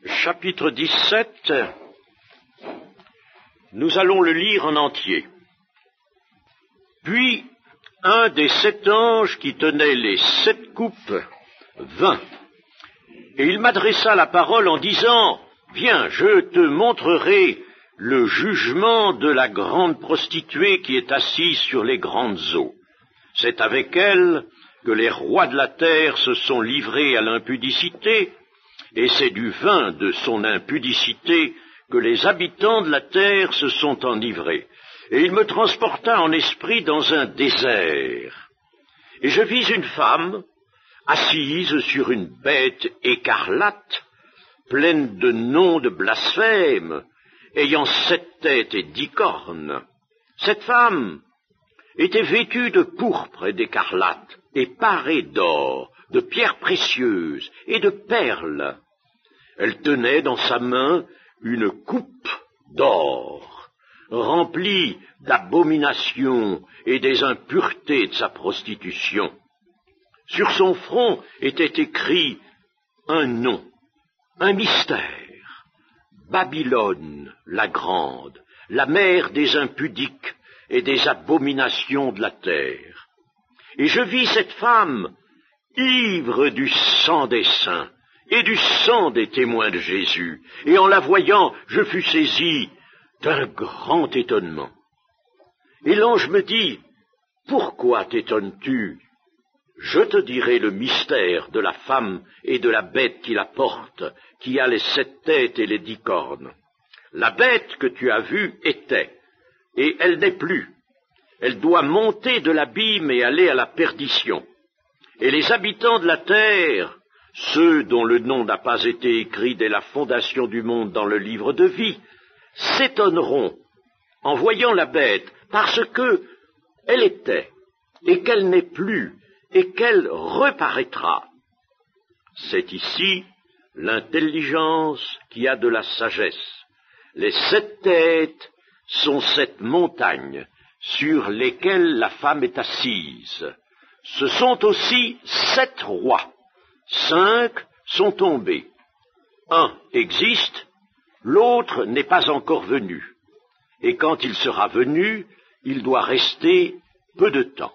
Chapitre 17, nous allons le lire en entier. Puis, un des 7 anges qui tenaient les 7 coupes vint, et il m'adressa la parole en disant, « Viens, je te montrerai le jugement de la grande prostituée qui est assise sur les grandes eaux. C'est avec elle que les rois de la terre se sont livrés à l'impudicité, et c'est du vin de son impudicité que les habitants de la terre se sont enivrés. Et il me transporta en esprit dans un désert. Et je vis une femme assise sur une bête écarlate, pleine de noms de blasphème, ayant 7 têtes et 10 cornes. Cette femme était vêtue de pourpre et d'écarlate, et parée d'or, de pierres précieuses et de perles. Elle tenait dans sa main une coupe d'or, remplie d'abominations et des impuretés de sa prostitution. Sur son front était écrit un nom, un mystère, Babylone la grande, la mère des impudiques et des abominations de la terre. Et je vis cette femme ivre du sang des saints et du sang des témoins de Jésus, et en la voyant, je fus saisi d'un grand étonnement. Et l'ange me dit, « Pourquoi t'étonnes-tu ? Je te dirai le mystère de la femme et de la bête qui la porte, qui a les 7 têtes et les 10 cornes. La bête que tu as vue était, et elle n'est plus. Elle doit monter de l'abîme et aller à la perdition. Et les habitants de la terre, ceux dont le nom n'a pas été écrit dès la fondation du monde dans le livre de vie, s'étonneront en voyant la bête, parce que elle était, et qu'elle n'est plus, et qu'elle reparaîtra. » C'est ici l'intelligence qui a de la sagesse. Les 7 têtes sont 7 montagnes sur lesquelles la femme est assise. Ce sont aussi 7 rois. 5 sont tombés. Un existe, l'autre n'est pas encore venu. Et quand il sera venu, il doit rester peu de temps.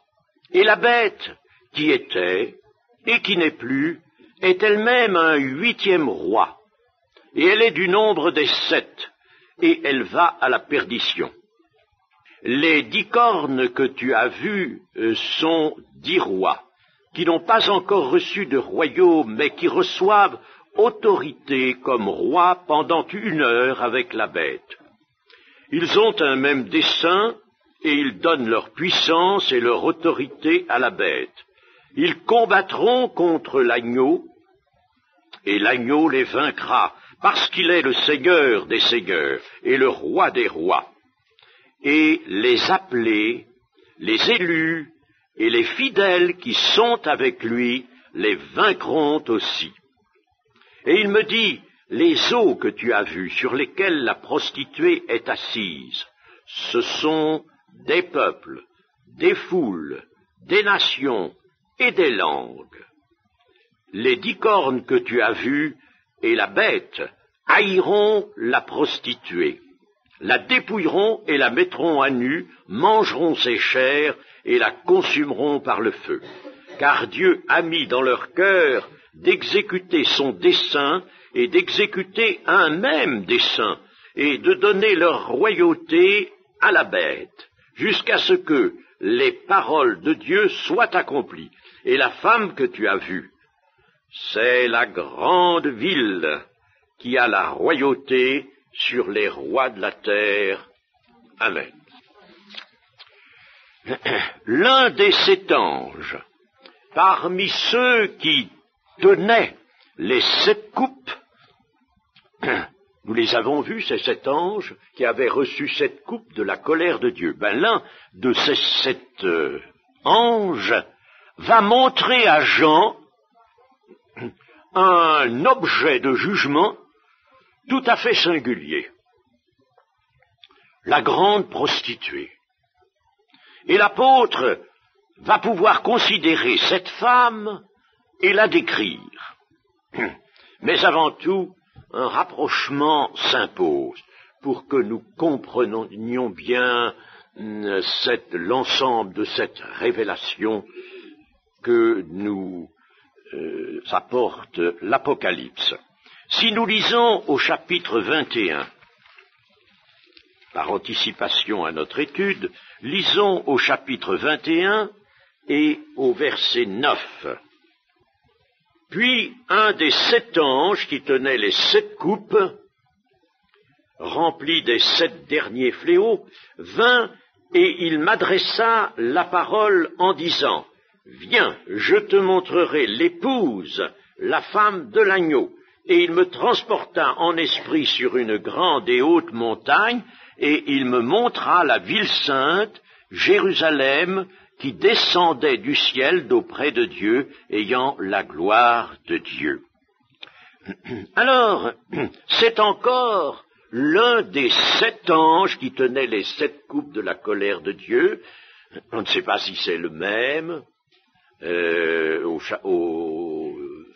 Et la bête qui était et qui n'est plus est elle-même un 8e roi. Et elle est du nombre des 7, et elle va à la perdition. Les 10 cornes que tu as vues sont 10 rois, qui n'ont pas encore reçu de royaume, mais qui reçoivent autorité comme rois pendant 1 heure avec la bête. Ils ont un même dessein, et ils donnent leur puissance et leur autorité à la bête. Ils combattront contre l'agneau, et l'agneau les vaincra, parce qu'il est le Seigneur des seigneurs et le roi des rois. Et les appelés, les élus et les fidèles qui sont avec lui les vaincront aussi. Et il me dit, les eaux que tu as vues sur lesquelles la prostituée est assise, ce sont des peuples, des foules, des nations et des langues. Les 10 cornes que tu as vues et la bête haïront la prostituée, la dépouilleront et la mettront à nu, mangeront ses chairs et la consumeront par le feu. Car Dieu a mis dans leur cœur d'exécuter son dessein et d'exécuter un même dessein et de donner leur royauté à la bête, jusqu'à ce que les paroles de Dieu soient accomplies. Et la femme que tu as vue, c'est la grande ville qui a la royauté sur les rois de la terre. Amen. L'un des 7 anges, parmi ceux qui tenaient les 7 coupes, nous les avons vus, ces 7 anges qui avaient reçu 7 coupes de la colère de Dieu. L'un de ces 7 anges va montrer à Jean un objet de jugement tout à fait singulier. La grande prostituée. Et l'apôtre va pouvoir considérer cette femme et la décrire. Mais avant tout, un rapprochement s'impose pour que nous comprenions bien l'ensemble de cette révélation que nous apporte l'Apocalypse. Si nous lisons au chapitre 21, par anticipation à notre étude, lisons au chapitre 21 et au verset 9. Puis un des 7 anges qui tenait les 7 coupes, remplis des 7 derniers fléaux, vint et il m'adressa la parole en disant, « Viens, je te montrerai l'épouse, la femme de l'agneau. » Et il me transporta en esprit sur une grande et haute montagne, et il me montra la ville sainte, Jérusalem, qui descendait du ciel d'auprès de Dieu, ayant la gloire de Dieu. Alors, c'est encore l'un des 7 anges qui tenait les 7 coupes de la colère de Dieu. On ne sait pas si c'est le même,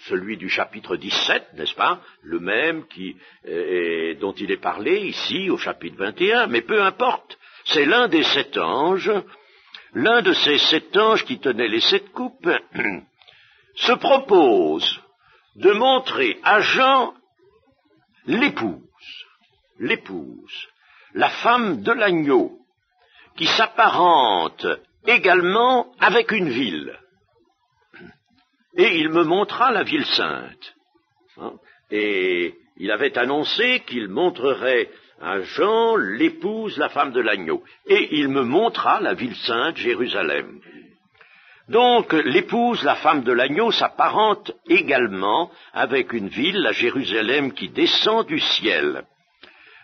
celui du chapitre 17, n'est-ce pas, le même dont il est parlé ici au chapitre 21, mais peu importe, c'est l'un des 7 anges, l'un de ces 7 anges qui tenait les 7 coupes, se propose de montrer à Jean l'épouse, la femme de l'agneau, qui s'apparente également avec une ville. Et il me montra la ville sainte. Et il avait annoncé qu'il montrerait à Jean l'épouse, la femme de l'agneau. Et il me montra la ville sainte, Jérusalem. Donc l'épouse, la femme de l'agneau, s'apparente également avec une ville, la Jérusalem, qui descend du ciel.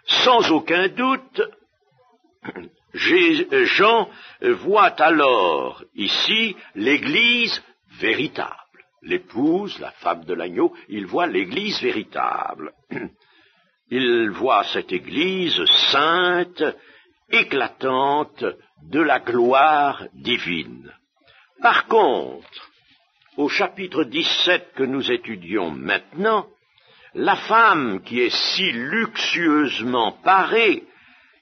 Sans aucun doute, Jean voit alors ici l'Église véritable. L'épouse, la femme de l'agneau, il voit l'Église véritable. Il voit cette Église sainte, éclatante de la gloire divine. Par contre, au chapitre 17 que nous étudions maintenant, la femme qui est si luxueusement parée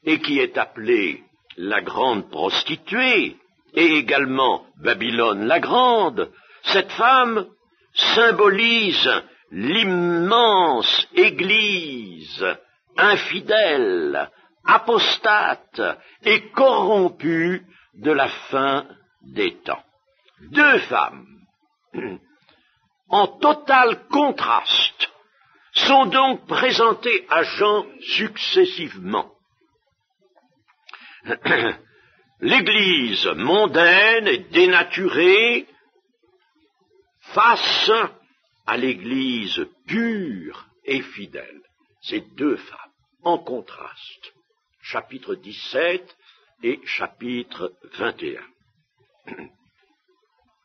et qui est appelée la grande prostituée, et également Babylone la grande, cette femme symbolise l'immense Église infidèle, apostate et corrompue de la fin des temps. 2 femmes, en total contraste, sont donc présentées à Jean successivement. L'Église mondaine et dénaturée face à l'Église pure et fidèle. Ces 2 femmes, en contraste. Chapitre 17 et chapitre 21.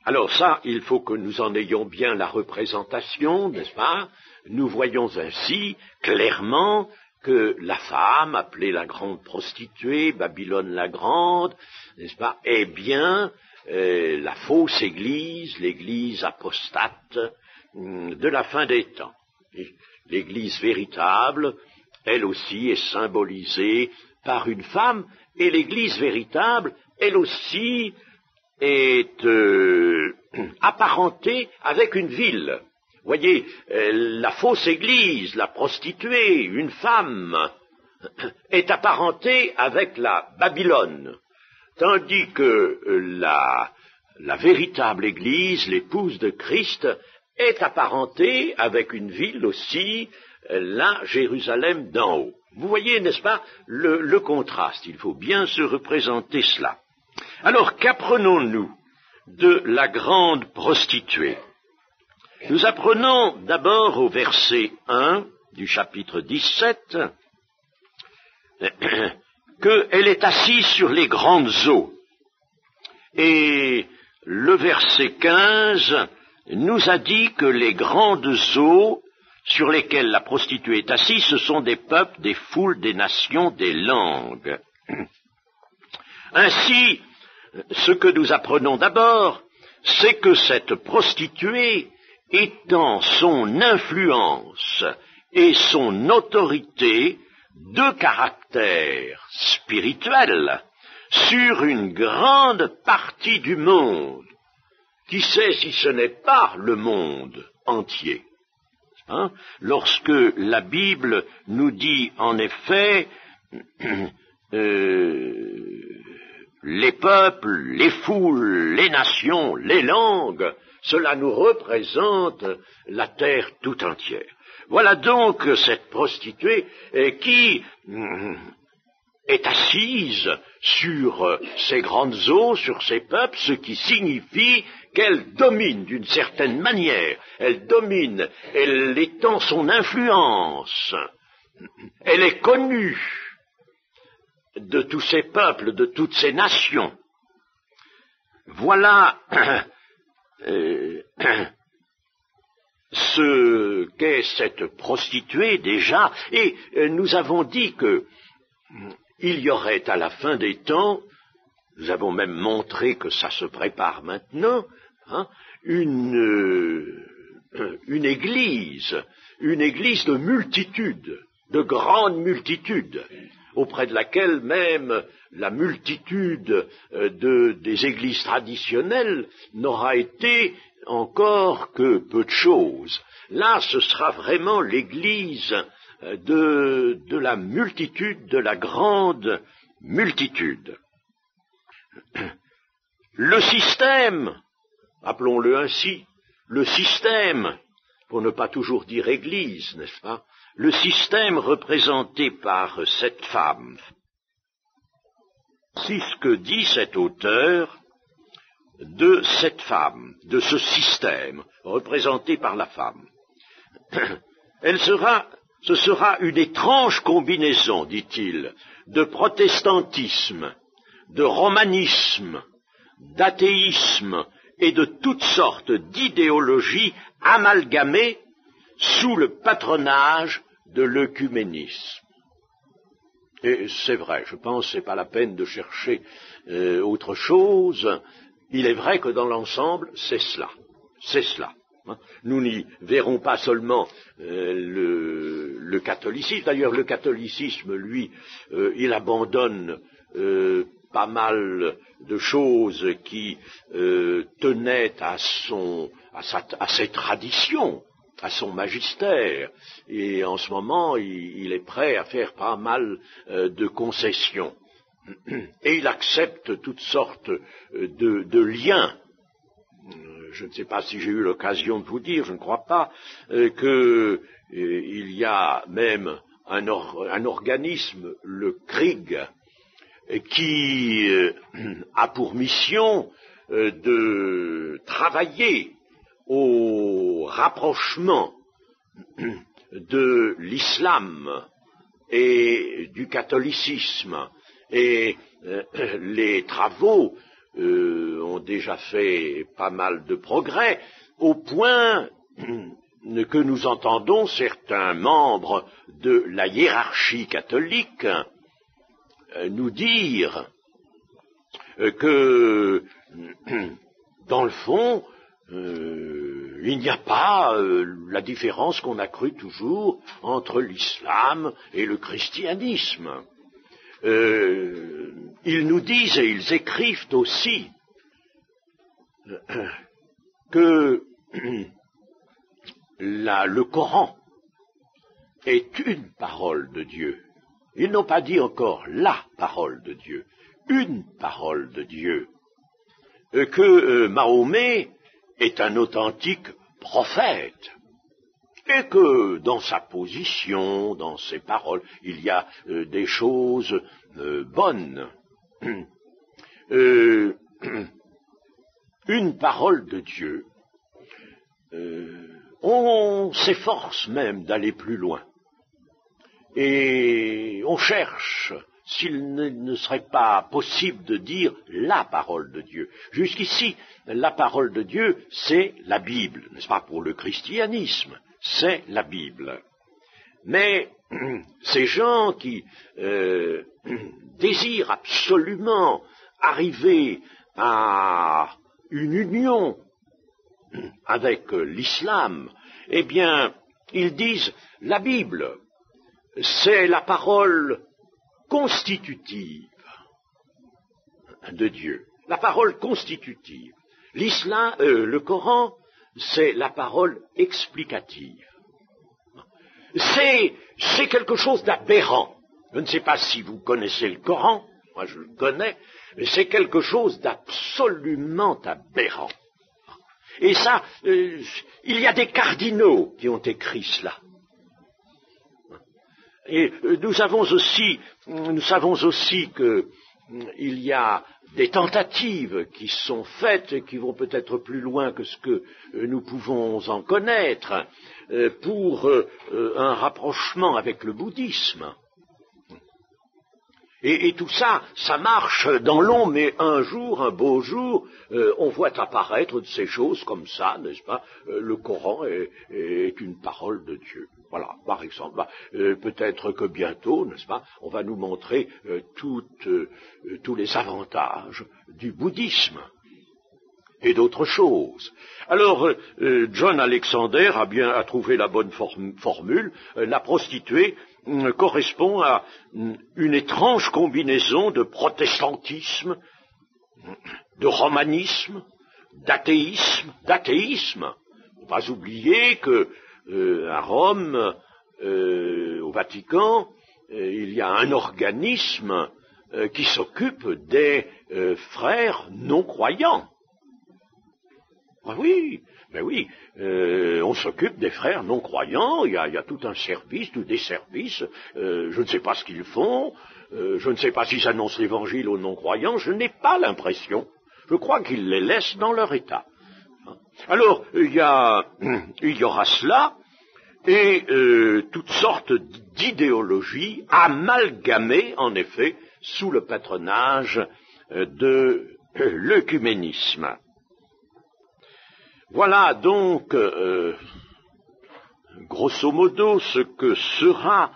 Alors ça, il faut que nous en ayons bien la représentation, n'est-ce pas? Nous voyons ainsi clairement que la femme, appelée la grande prostituée, Babylone la grande, n'est-ce pas, est bien la fausse Église, l'Église apostate de la fin des temps. L'Église véritable, elle aussi, est symbolisée par une femme, et l'Église véritable, elle aussi, est apparentée avec une ville. Voyez, la fausse Église, la prostituée, une femme, est apparentée avec la Babylone, tandis que la véritable Église, l'épouse de Christ, est apparentée avec une ville aussi, la Jérusalem d'en haut. Vous voyez, n'est-ce pas, le contraste, il faut bien se représenter cela. Alors, qu'apprenons-nous de la grande prostituée? Nous apprenons d'abord au verset 1 du chapitre 17 qu'elle est assise sur les grandes eaux. Et le verset 15 nous a dit que les grandes eaux sur lesquelles la prostituée est assise, ce sont des peuples, des foules, des nations, des langues. Ainsi, ce que nous apprenons d'abord, c'est que cette prostituée, étant son influence et son autorité de caractère spirituel sur une grande partie du monde. Qui sait si ce n'est pas le monde entier, hein? Lorsque la Bible nous dit en effet les peuples, les foules, les nations, les langues, cela nous représente la terre tout entière. Voilà donc cette prostituée qui est assise sur ces grandes eaux, sur ces peuples, ce qui signifie qu'elle domine d'une certaine manière, elle domine, elle étend son influence, elle est connue de tous ces peuples, de toutes ces nations. Voilà ce qu'est cette prostituée déjà, et nous avons dit que il y aurait à la fin des temps, nous avons même montré que ça se prépare maintenant, hein, une église de multitudes, de grandes multitudes, auprès de laquelle même la multitude des églises traditionnelles n'aura été encore que peu de choses. Là, ce sera vraiment l'église de la multitude, de la grande multitude. Le système, appelons-le ainsi, le système, pour ne pas toujours dire église, n'est-ce pas, le système représenté par cette femme, c'est ce que dit cet auteur de cette femme, de ce système représenté par la femme. Ce sera une étrange combinaison, dit-il, de protestantisme, de romanisme, d'athéisme et de toutes sortes d'idéologies amalgamées sous le patronage de l'œcuménisme. Et c'est vrai, je pense que ce n'est pas la peine de chercher autre chose. Il est vrai que dans l'ensemble, c'est cela. Nous n'y verrons pas seulement le catholicisme. D'ailleurs, le catholicisme, lui, il abandonne pas mal de choses qui tenaient à ses traditions, à son magistère, et en ce moment, il est prêt à faire pas mal de concessions. Et il accepte toutes sortes de liens. Je ne sais pas si j'ai eu l'occasion de vous dire, je ne crois pas, qu'il y a même un organisme, le CRIG, qui a pour mission de travailler au rapprochement de l'islam et du catholicisme. Et les travaux ont déjà fait pas mal de progrès, au point que nous entendons certains membres de la hiérarchie catholique nous dire que, dans le fond, il n'y a pas la différence qu'on a cru toujours entre l'islam et le christianisme. Ils nous disent et ils écrivent aussi que le Coran est une parole de Dieu. Ils n'ont pas dit encore la parole de Dieu, une parole de Dieu. Que Mahomet est un authentique prophète. Et que dans sa position, dans ses paroles, il y a des choses bonnes. Une parole de Dieu, on s'efforce même d'aller plus loin. Et on cherche s'il ne serait pas possible de dire la parole de Dieu. Jusqu'ici, la parole de Dieu, c'est la Bible, n'est-ce pas, pour le christianisme. C'est la Bible. Mais ces gens qui désirent absolument arriver à une union avec l'islam, eh bien, Ils disent, la Bible, c'est la parole constitutive de Dieu, la parole constitutive. L'islam, le Coran, c'est la parole explicative. C'est quelque chose d'aberrant. Je ne sais pas si vous connaissez le Coran, moi je le connais, mais c'est quelque chose d'absolument aberrant. Et ça, il y a des cardinaux qui ont écrit cela. Et nous savons aussi qu'il y a des tentatives qui sont faites et qui vont peut-être plus loin que ce que nous pouvons en connaître pour un rapprochement avec le bouddhisme. Et tout ça, ça marche dans l'ombre, mais un jour, un beau jour, on voit apparaître de ces choses comme ça, n'est-ce pas? Le Coran est une parole de Dieu. Voilà, par exemple. Peut-être que bientôt, n'est-ce pas, on va nous montrer tous les avantages du bouddhisme et d'autres choses. Alors, John Alexander a trouvé la bonne formule. La prostituée correspond à une étrange combinaison de protestantisme, de romanisme, d'athéisme. Ne pas oublier que à Rome, au Vatican, il y a un organisme qui s'occupe des frères non-croyants. Ah oui, mais oui, on s'occupe des frères non-croyants, il y a tout un service, tous des services, je ne sais pas ce qu'ils font, je ne sais pas s'ils annoncent l'évangile aux non-croyants, je n'ai pas l'impression, je crois qu'ils les laissent dans leur état. Alors, il y aura cela, et toutes sortes d'idéologies amalgamées, en effet, sous le patronage de l'œcuménisme. Voilà donc, grosso modo, ce que sera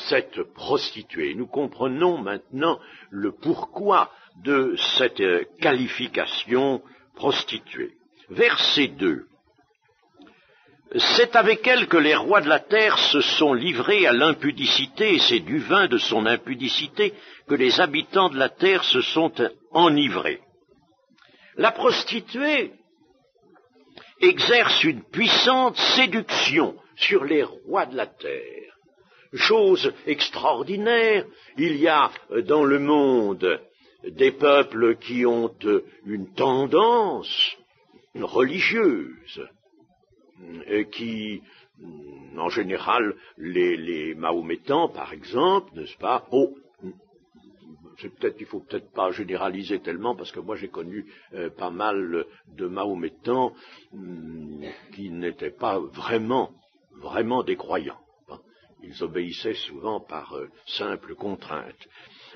cette prostituée. Nous comprenons maintenant le pourquoi de cette qualification prostituée. Verset 2. C'est avec elle que les rois de la terre se sont livrés à l'impudicité, et c'est du vin de son impudicité que les habitants de la terre se sont enivrés. La prostituée exerce une puissante séduction sur les rois de la terre. Chose extraordinaire, il y a dans le monde des peuples qui ont une tendance religieuse, qui, en général, les Mahométans, par exemple, n'est-ce pas, il faut peut-être pas généraliser tellement, parce que moi j'ai connu pas mal de Mahométans qui n'étaient pas vraiment des croyants. Ils obéissaient souvent par simple contrainte.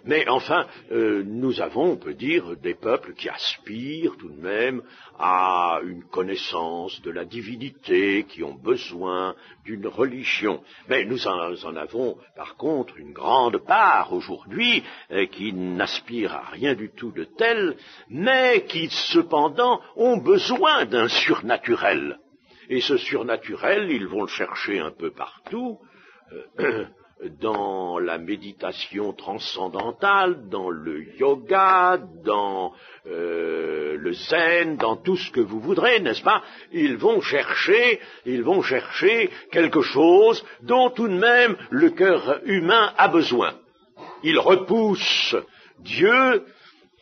Mais enfin, nous avons, on peut dire, des peuples qui aspirent tout de même à une connaissance de la divinité, qui ont besoin d'une religion. Mais nous en avons, par contre, une grande part aujourd'hui qui n'aspirent à rien du tout de tel, mais qui, cependant, ont besoin d'un surnaturel. Et ce surnaturel, ils vont le chercher un peu partout, dans la méditation transcendantale, dans le yoga, dans le zen, dans tout ce que vous voudrez, n'est-ce pas? Ils vont chercher quelque chose dont tout de même le cœur humain a besoin. Ils repoussent Dieu,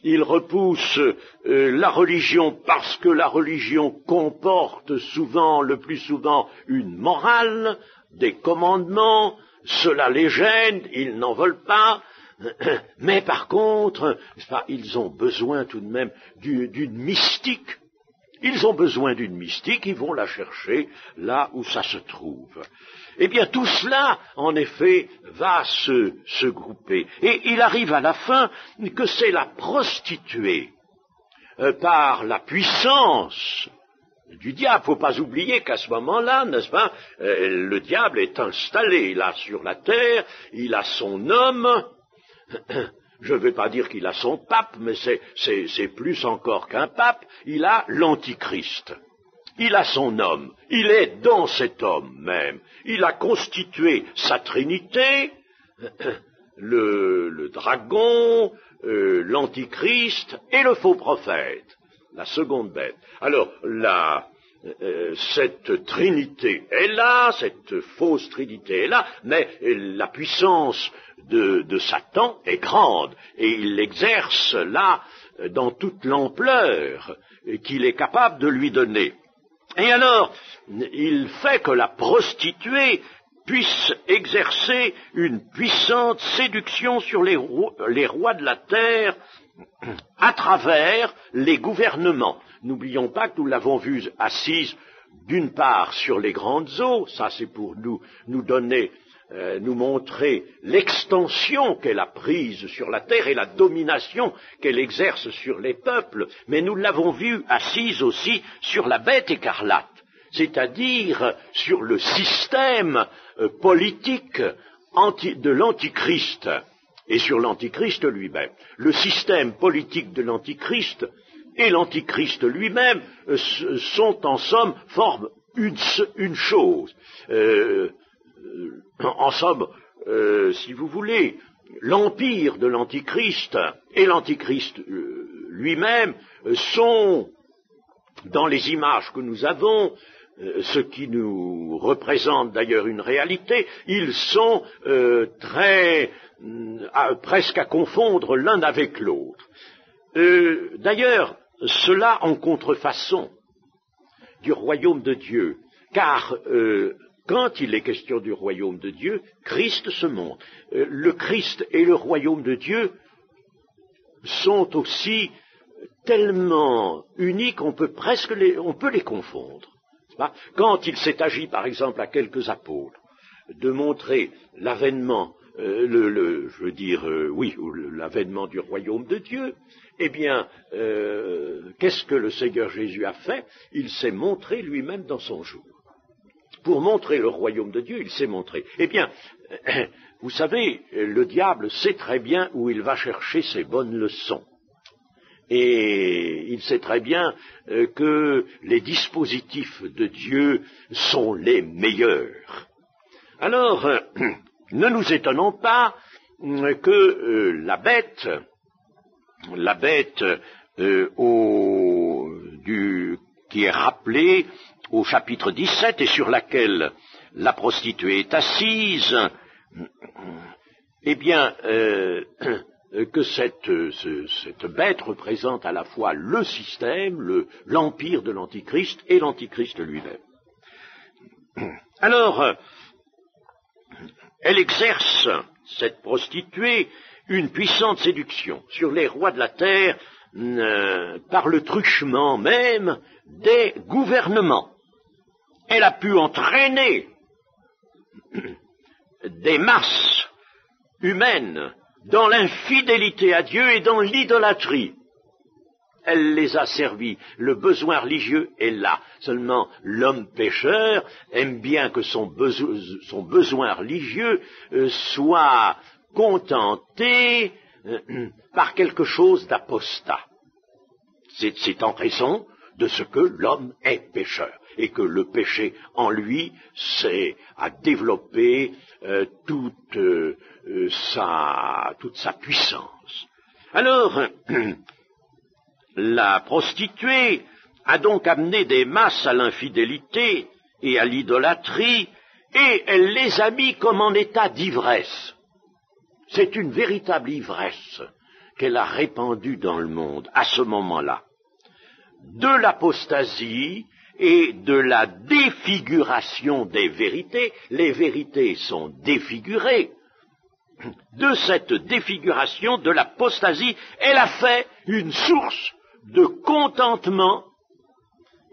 ils repoussent la religion parce que la religion comporte le plus souvent une morale, des commandements, cela les gêne, ils n'en veulent pas, mais par contre, ils ont besoin tout de même d'une mystique. Ils ont besoin d'une mystique, ils vont la chercher là où ça se trouve. Eh bien, tout cela, en effet, va se grouper. Et il arrive à la fin que c'est la prostituée, par la puissance du diable. Faut pas oublier qu'à ce moment-là, n'est-ce pas, le diable est installé là sur la terre, il a son homme, je ne vais pas dire qu'il a son pape, mais c'est plus encore qu'un pape, il a l'antichrist. il a son homme, il est dans cet homme même. Il a constitué sa trinité, le dragon, l'antichrist et le faux prophète, la seconde bête. Alors, cette trinité est là, cette fausse trinité est là, mais la puissance de Satan est grande, et il l'exerce là dans toute l'ampleur qu'il est capable de lui donner. Et alors, il fait que la prostituée puisse exercer une puissante séduction sur les rois de la terre à travers les gouvernements. N'oublions pas que nous l'avons vue assise d'une part sur les grandes eaux, ça c'est pour nous donner, nous montrer l'extension qu'elle a prise sur la terre et la domination qu'elle exerce sur les peuples, mais nous l'avons vue assise aussi sur la bête écarlate, c'est-à-dire sur le système politique de l'Antichrist et sur l'Antichrist lui-même. Le système politique de l'Antichrist et l'Antichrist lui-même sont en somme, forment une chose. En somme, si vous voulez, l'empire de l'Antichrist et l'Antichrist lui-même sont, dans les images que nous avons, ce qui nous représente d'ailleurs une réalité, ils sont presque à confondre l'un avec l'autre. D'ailleurs, cela en contrefaçon du royaume de Dieu, car quand il est question du royaume de Dieu, Christ se montre. Le Christ et le royaume de Dieu sont aussi tellement uniques qu'on peut les confondre. Quand il s'est agi, par exemple, à quelques apôtres, de montrer l'avènement, l'avènement du royaume de Dieu, eh bien, qu'est-ce que le Seigneur Jésus a fait? Il s'est montré lui-même dans son jour. Pour montrer le royaume de Dieu, il s'est montré. Eh bien, vous savez, le diable sait très bien où il va chercher ses bonnes leçons. Et il sait très bien que les dispositifs de Dieu sont les meilleurs. Alors, ne nous étonnons pas que la bête qui est rappelée au chapitre 17 et sur laquelle la prostituée est assise, eh bien, que cette bête représente à la fois le système, l'empire de l'Antichrist et l'Antichrist lui-même. Alors, elle exerce, cette prostituée, une puissante séduction sur les rois de la terre par le truchement même des gouvernements. Elle a pu entraîner des masses humaines dans l'infidélité à Dieu et dans l'idolâtrie. Elle les a servis. Le besoin religieux est là. Seulement, l'homme pécheur aime bien que son besoin religieux soit contenté par quelque chose d'apostat. C'est en raison de ce que l'homme est pécheur et que le péché en lui a développé toute sa puissance. Alors, la prostituée a donc amené des masses à l'infidélité et à l'idolâtrie, et elle les a mis comme en état d'ivresse. C'est une véritable ivresse qu'elle a répandue dans le monde à ce moment-là. De l'apostasie et de la défiguration des vérités, les vérités sont défigurées. De cette défiguration, de l'apostasie, elle a fait une source de contentement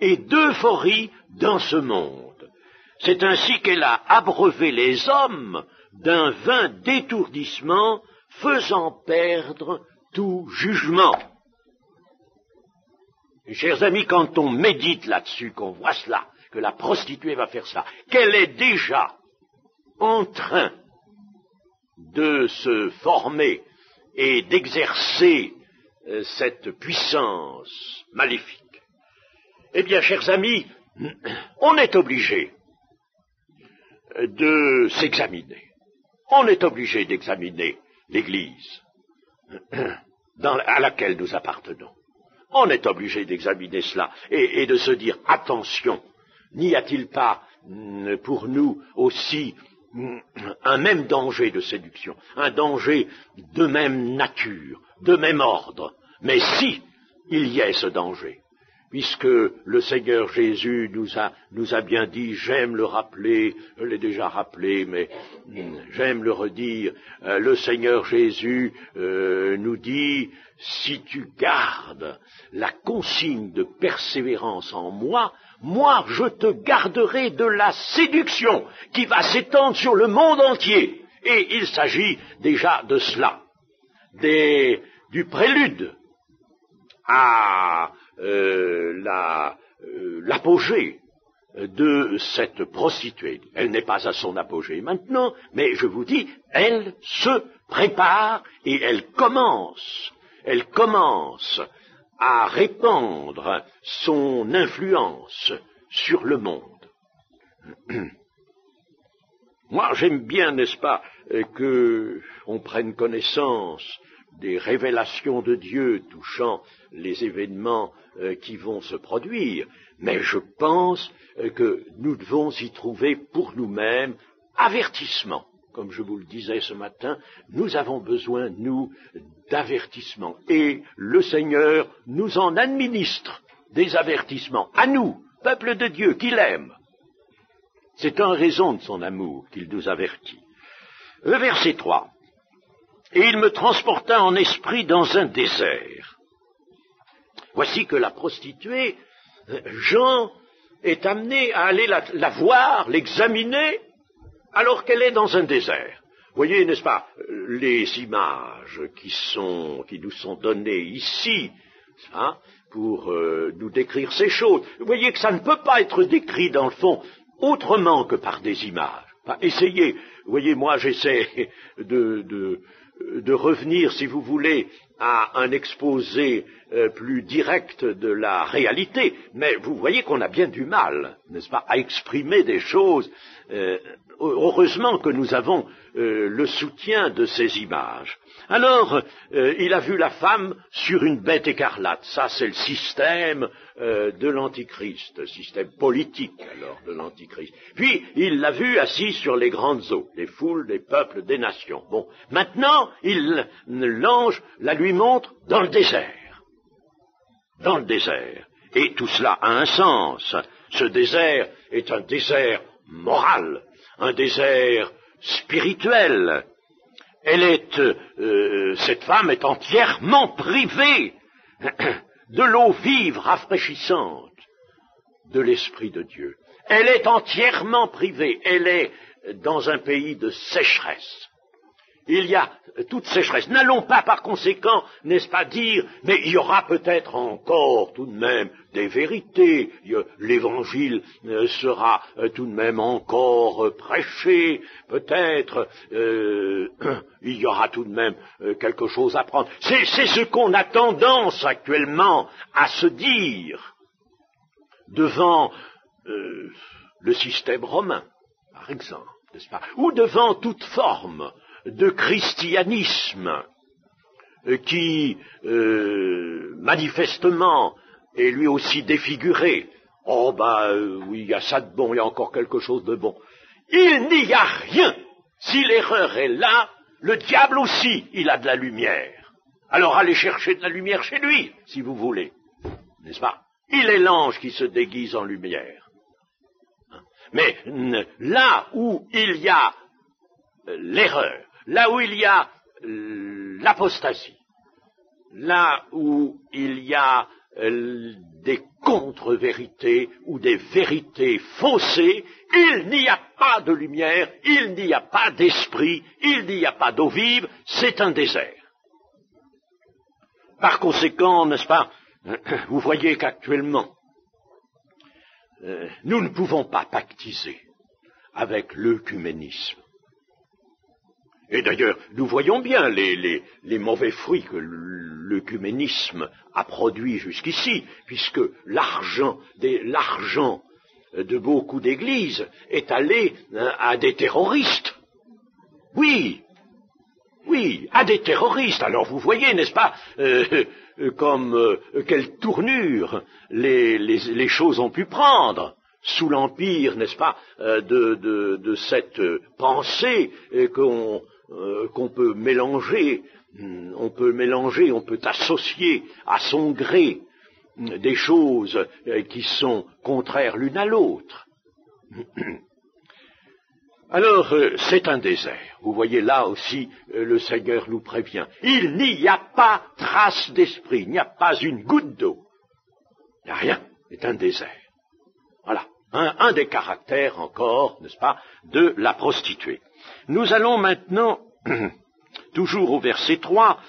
et d'euphorie dans ce monde. C'est ainsi qu'elle a abreuvé les hommes d'un vain d'étourdissement, faisant perdre tout jugement. Et chers amis, quand on médite là-dessus, qu'on voit cela, que la prostituée va faire ça, qu'elle est déjà en train de se former et d'exercer cette puissance maléfique, eh bien, chers amis, on est obligé de s'examiner. On est obligé d'examiner l'Église à laquelle nous appartenons. On est obligé d'examiner cela et de se dire, attention, n'y a-t-il pas pour nous aussi un même danger de séduction, un danger de même nature, de même ordre. Mais si il y ait ce danger, puisque le Seigneur Jésus nous a bien dit, j'aime le rappeler, je l'ai déjà rappelé, mais j'aime le redire, le Seigneur Jésus nous dit, si tu gardes la consigne de persévérance en moi, moi je te garderai de la séduction qui va s'étendre sur le monde entier. Et il s'agit déjà de cela, du prélude à l'apogée de cette prostituée. Elle n'est pas à son apogée maintenant, mais je vous dis, elle se prépare et elle commence à répandre son influence sur le monde. Moi, j'aime bien, n'est-ce pas, qu'on prenne connaissance des révélations de Dieu touchant les événements qui vont se produire, mais je pense que nous devons y trouver pour nous-mêmes avertissement. Comme je vous le disais ce matin, nous avons besoin, nous, d'avertissement. Et le Seigneur nous en administre des avertissements, à nous, peuple de Dieu, qu'il aime. C'est en raison de son amour qu'il nous avertit. Le verset 3. Et il me transporta en esprit dans un désert. Voici que la prostituée, Jean, est amené à aller la voir, l'examiner, alors qu'elle est dans un désert. Vous voyez, n'est-ce pas, les images qui nous sont données ici, pour nous décrire ces choses. Vous voyez que ça ne peut pas être décrit, dans le fond, autrement que par des images. Essayez, vous voyez, moi j'essaie de revenir, si vous voulez, à un exposé plus direct de la réalité, mais vous voyez qu'on a bien du mal, n'est-ce pas, à exprimer des choses. Heureusement que nous avons le soutien de ces images. Alors, il a vu la femme sur une bête écarlate. Ça, c'est le système de l'Antichrist, le système politique, alors, de l'Antichrist. Puis, il l'a vue assise sur les grandes eaux, les foules, les peuples, des nations. Bon, maintenant, l'ange la lui montre dans le désert. Dans le désert. Et tout cela a un sens. Ce désert est un désert moral, un désert spirituel. Cette femme est entièrement privée de l'eau vive, rafraîchissante de l'Esprit de Dieu. Elle est entièrement privée. Elle est dans un pays de sécheresse. Il y a toute sécheresse. N'allons pas par conséquent, n'est-ce pas, dire, mais il y aura peut-être encore tout de même des vérités, l'évangile sera tout de même encore prêché, peut-être il y aura tout de même quelque chose à prendre. C'est ce qu'on a tendance actuellement à se dire devant le système romain, par exemple, n'est-ce pas, ou devant toute forme de christianisme qui, manifestement, est lui aussi défiguré. Oh, oui, il y a ça de bon, il y a encore quelque chose de bon. Il n'y a rien. Si l'erreur est là, le diable aussi, il a de la lumière. Alors allez chercher de la lumière chez lui, si vous voulez. N'est-ce pas? Il est l'ange qui se déguise en lumière. Mais là où il y a l'erreur, là où il y a l'apostasie, là où il y a des contre-vérités ou des vérités faussées, il n'y a pas de lumière, il n'y a pas d'esprit, il n'y a pas d'eau vive, c'est un désert. Par conséquent, n'est-ce pas, vous voyez qu'actuellement, nous ne pouvons pas pactiser avec l'œcuménisme. Et d'ailleurs, nous voyons bien les mauvais fruits que l'œcuménisme a produits jusqu'ici, puisque l'argent de beaucoup d'églises est allé à des terroristes. Oui, à des terroristes. Alors vous voyez, n'est-ce pas, quelle tournure les choses ont pu prendre sous l'empire, n'est-ce pas, de cette pensée qu'on peut mélanger, on peut associer à son gré des choses qui sont contraires l'une à l'autre. Alors, c'est un désert. Vous voyez, là aussi, le Seigneur nous prévient. Il n'y a pas trace d'esprit, il n'y a pas une goutte d'eau. Il n'y a rien, c'est un désert. Voilà, un des caractères encore, n'est-ce pas, de la prostituée. Nous allons maintenant, toujours au verset 3,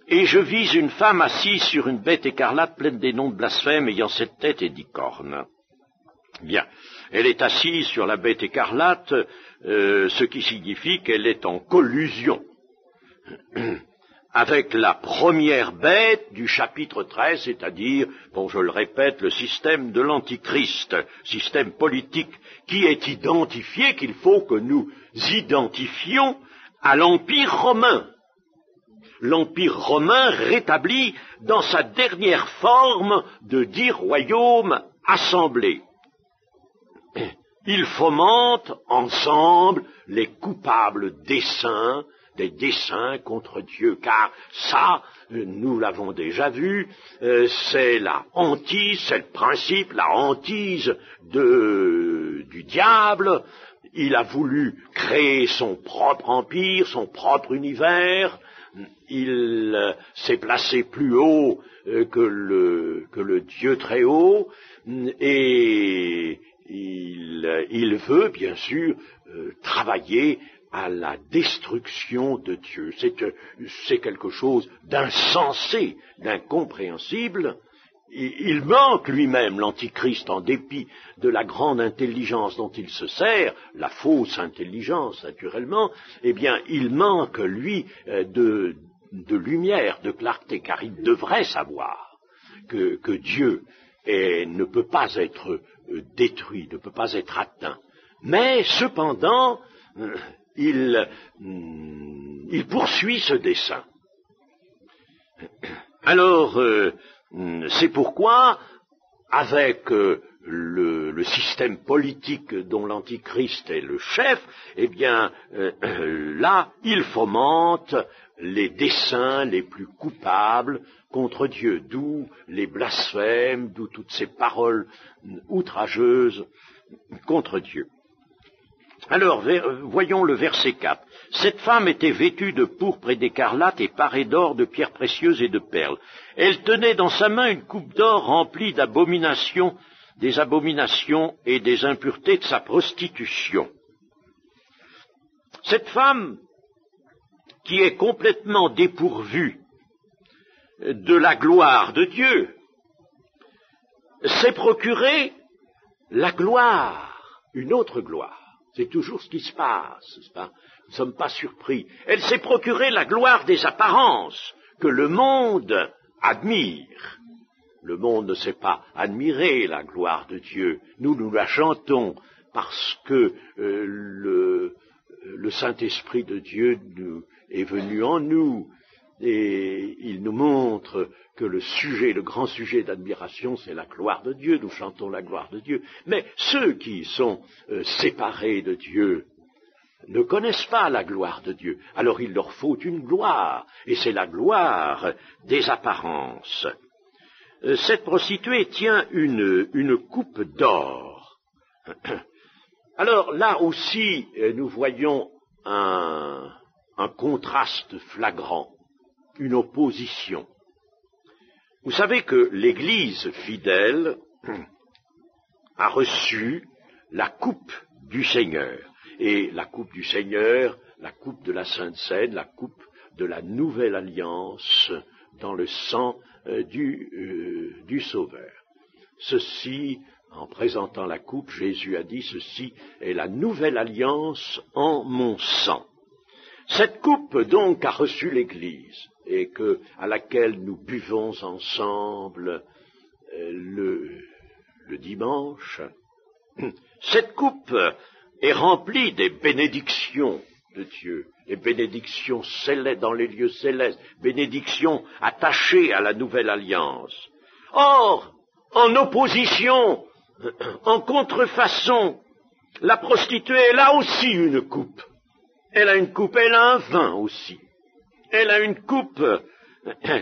et je vis une femme assise sur une bête écarlate pleine des noms de blasphème, ayant 7 têtes et 10 cornes. Bien, elle est assise sur la bête écarlate, ce qui signifie qu'elle est en collusion avec la première bête du chapitre 13, c'est-à-dire, bon, je le répète, le système de l'Antichrist, système politique qui est identifié, qu'il faut que nous identifions à l'Empire romain. L'Empire romain rétabli dans sa dernière forme de dit royaume assemblé. Ils fomentent ensemble les coupables desseins, des desseins contre Dieu, car ça, nous l'avons déjà vu, c'est la hantise, c'est le principe, la hantise du diable. Il a voulu créer son propre empire, son propre univers. Il s'est placé plus haut que le Dieu très haut, et il veut bien sûr travailler à la destruction de Dieu. C'est quelque chose d'insensé, d'incompréhensible. Il manque lui-même, l'Antichrist, en dépit de la grande intelligence dont il se sert, la fausse intelligence naturellement, eh bien il manque, lui, de lumière, de clarté, car il devrait savoir que Dieu ne peut pas être détruit, ne peut pas être atteint. Mais cependant, il poursuit ce dessein. Alors, c'est pourquoi, avec le système politique dont l'Antichrist est le chef, eh bien, là, il fomente les desseins les plus coupables contre Dieu, d'où les blasphèmes, d'où toutes ces paroles outrageuses contre Dieu. Alors, voyons le verset 4. Cette femme était vêtue de pourpre et d'écarlate et parée d'or, de pierres précieuses et de perles. Elle tenait dans sa main une coupe d'or remplie d'abominations, des abominations et des impuretés de sa prostitution. Cette femme, qui est complètement dépourvue de la gloire de Dieu, s'est procurée la gloire, une autre gloire. C'est toujours ce qui se passe, n'est-ce pas? Nous ne sommes pas surpris. Elle s'est procurée la gloire des apparences que le monde admire. Le monde ne sait pas admirer la gloire de Dieu. Nous la chantons parce que le Saint-Esprit de Dieu est venu en nous et il nous montre que le grand sujet d'admiration, c'est la gloire de Dieu. Nous chantons la gloire de Dieu. Mais ceux qui sont séparés de Dieu ne connaissent pas la gloire de Dieu. Alors il leur faut une gloire, et c'est la gloire des apparences. Cette prostituée tient une coupe d'or. Alors là aussi, nous voyons un contraste flagrant, une opposition. Vous savez que l'Église fidèle a reçu la coupe du Seigneur. Et la coupe du Seigneur, la coupe de la Sainte Seine, la coupe de la nouvelle alliance dans le sang du Sauveur. Ceci, en présentant la coupe, Jésus a dit, ceci est la nouvelle alliance en mon sang. Cette coupe donc a reçu l'Église et à laquelle nous buvons ensemble le dimanche, Cette coupe est remplie des bénédictions de Dieu, les bénédictions célestes dans les lieux célestes, bénédictions attachées à la nouvelle alliance. Or, en opposition, en contrefaçon, la prostituée, elle a aussi une coupe. Elle a une coupe, elle a un vin aussi. Elle a une coupe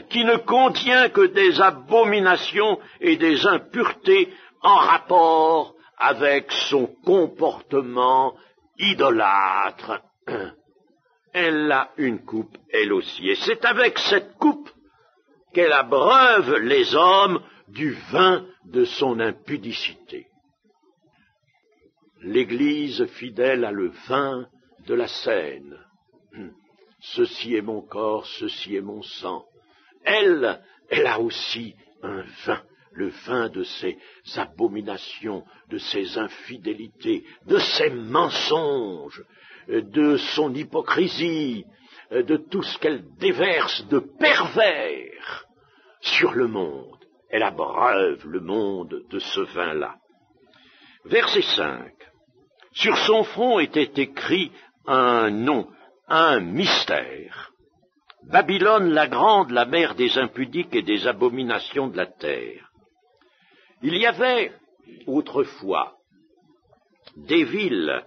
qui ne contient que des abominations et des impuretés en rapport avec son comportement idolâtre. Elle a une coupe, elle aussi. Et c'est avec cette coupe qu'elle abreuve les hommes du vin de son impudicité. L'Église fidèle a le vin de la scène. Ceci est mon corps, ceci est mon sang. Elle a aussi un vin, le vin de ses abominations, de ses infidélités, de ses mensonges, de son hypocrisie, de tout ce qu'elle déverse de pervers sur le monde. Elle abreuve le monde de ce vin-là. Verset 5. Sur son front était écrit un nom, un mystère. Babylone la grande, la mère des impudiques et des abominations de la terre. Il y avait autrefois des villes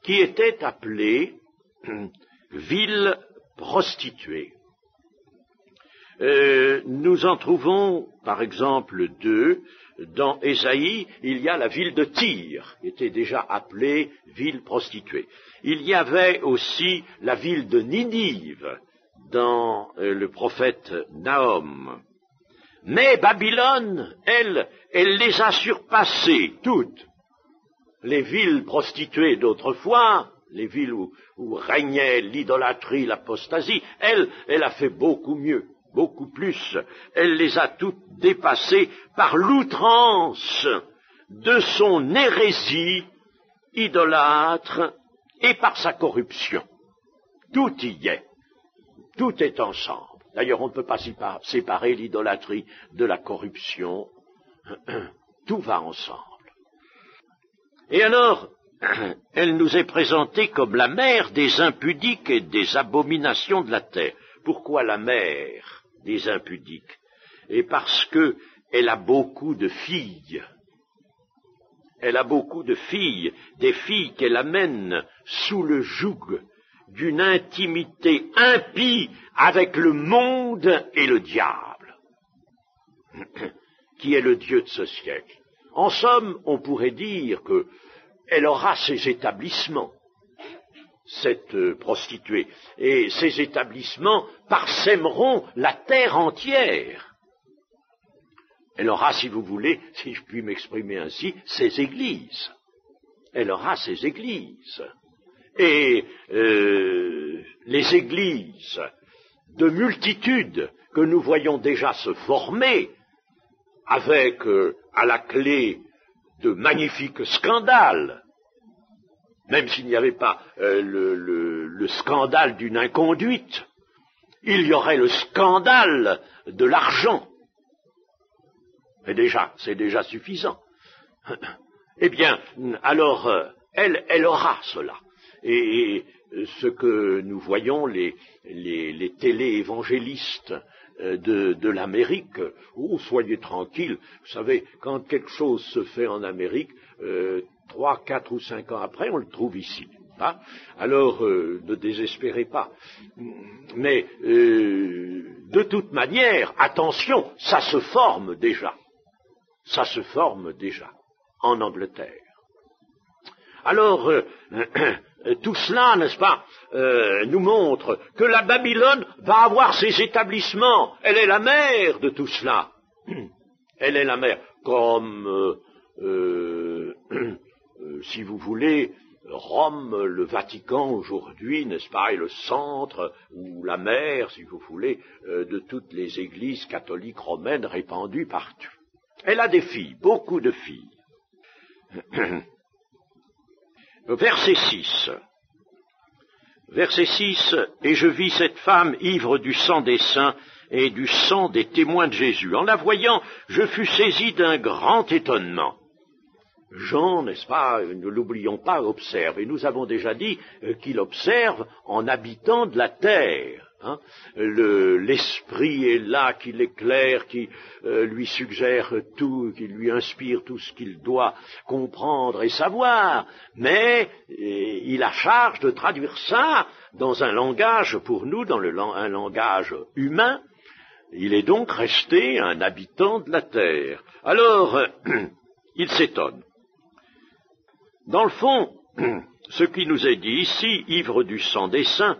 qui étaient appelées villes prostituées. Nous en trouvons par exemple deux. Dans Ésaïe, il y a la ville de Tyr, qui était déjà appelée ville prostituée. Il y avait aussi la ville de Ninive, dans le prophète Nahum. Mais Babylone, elle les a surpassées toutes. Les villes prostituées d'autrefois, les villes où régnait l'idolâtrie, l'apostasie, elle a fait beaucoup mieux. Beaucoup plus, elle les a toutes dépassées par l'outrance de son hérésie idolâtre et par sa corruption. Tout y est, tout est ensemble. D'ailleurs, on ne peut pas séparer l'idolâtrie de la corruption, tout va ensemble. Et alors, elle nous est présentée comme la mère des impudiques et des abominations de la terre. Pourquoi la mère des impudiques? Et parce que elle a beaucoup de filles. Elle a beaucoup de filles, des filles qu'elle amène sous le joug d'une intimité impie avec le monde et le diable, qui est le Dieu de ce siècle. En somme, on pourrait dire qu'elle aura ses établissements, cette prostituée, et ces établissements parsèmeront la terre entière. Elle aura, si vous voulez, si je puis m'exprimer ainsi, ses églises. Elle aura ses églises. Et les églises de multitudes que nous voyons déjà se former, avec à la clé de magnifiques scandales, même s'il n'y avait pas le scandale d'une inconduite, il y aurait le scandale de l'argent. Et déjà, c'est déjà suffisant. Eh bien, alors, elle aura cela. Et ce que nous voyons, les télé-évangélistes de l'Amérique, soyez tranquilles, vous savez, quand quelque chose se fait en Amérique, 3, 4 ou 5 ans après, on le trouve ici. Hein? Alors, ne désespérez pas. Mais, de toute manière, attention, ça se forme déjà. Ça se forme déjà en Angleterre. Alors, tout cela, n'est-ce pas, nous montre que la Babylone va avoir ses établissements. Elle est la mère de tout cela. Elle est la mère. Comme, si vous voulez, Rome, le Vatican aujourd'hui, n'est-ce pas, est le centre ou la mère, si vous voulez, de toutes les églises catholiques romaines répandues partout. Elle a des filles, beaucoup de filles. Verset 6. Verset 6. Et je vis cette femme ivre du sang des saints et du sang des témoins de Jésus. En la voyant, je fus saisi d'un grand étonnement. Jean, n'est-ce pas, ne l'oublions pas, observe. Et nous avons déjà dit qu'il observe en habitant de la terre. Hein. L'esprit est là, qui l'éclaire, qui lui suggère tout, qui lui inspire tout ce qu'il doit comprendre et savoir. Mais il a charge de traduire ça dans un langage, pour nous, dans un langage humain. Il est donc resté un habitant de la terre. Alors, il s'étonne. Dans le fond, ce qui nous est dit ici, ivre du sang des saints,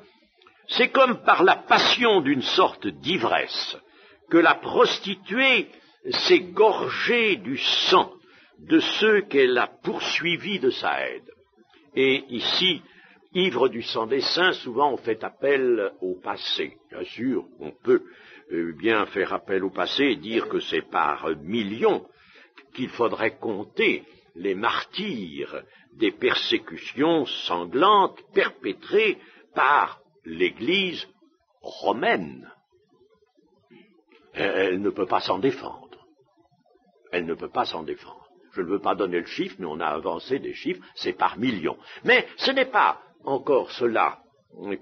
c'est comme par la passion d'une sorte d'ivresse que la prostituée s'est gorgée du sang de ceux qu'elle a poursuivis de sa aide. Et ici, ivre du sang des saints, souvent on fait appel au passé. Bien sûr, on peut bien faire appel au passé et dire que c'est par millions qu'il faudrait compter les martyrs des persécutions sanglantes perpétrées par l'Église romaine. Elle ne peut pas s'en défendre. Elle ne peut pas s'en défendre. Je ne veux pas donner le chiffre, mais on a avancé des chiffres, c'est par millions. Mais ce n'est pas encore cela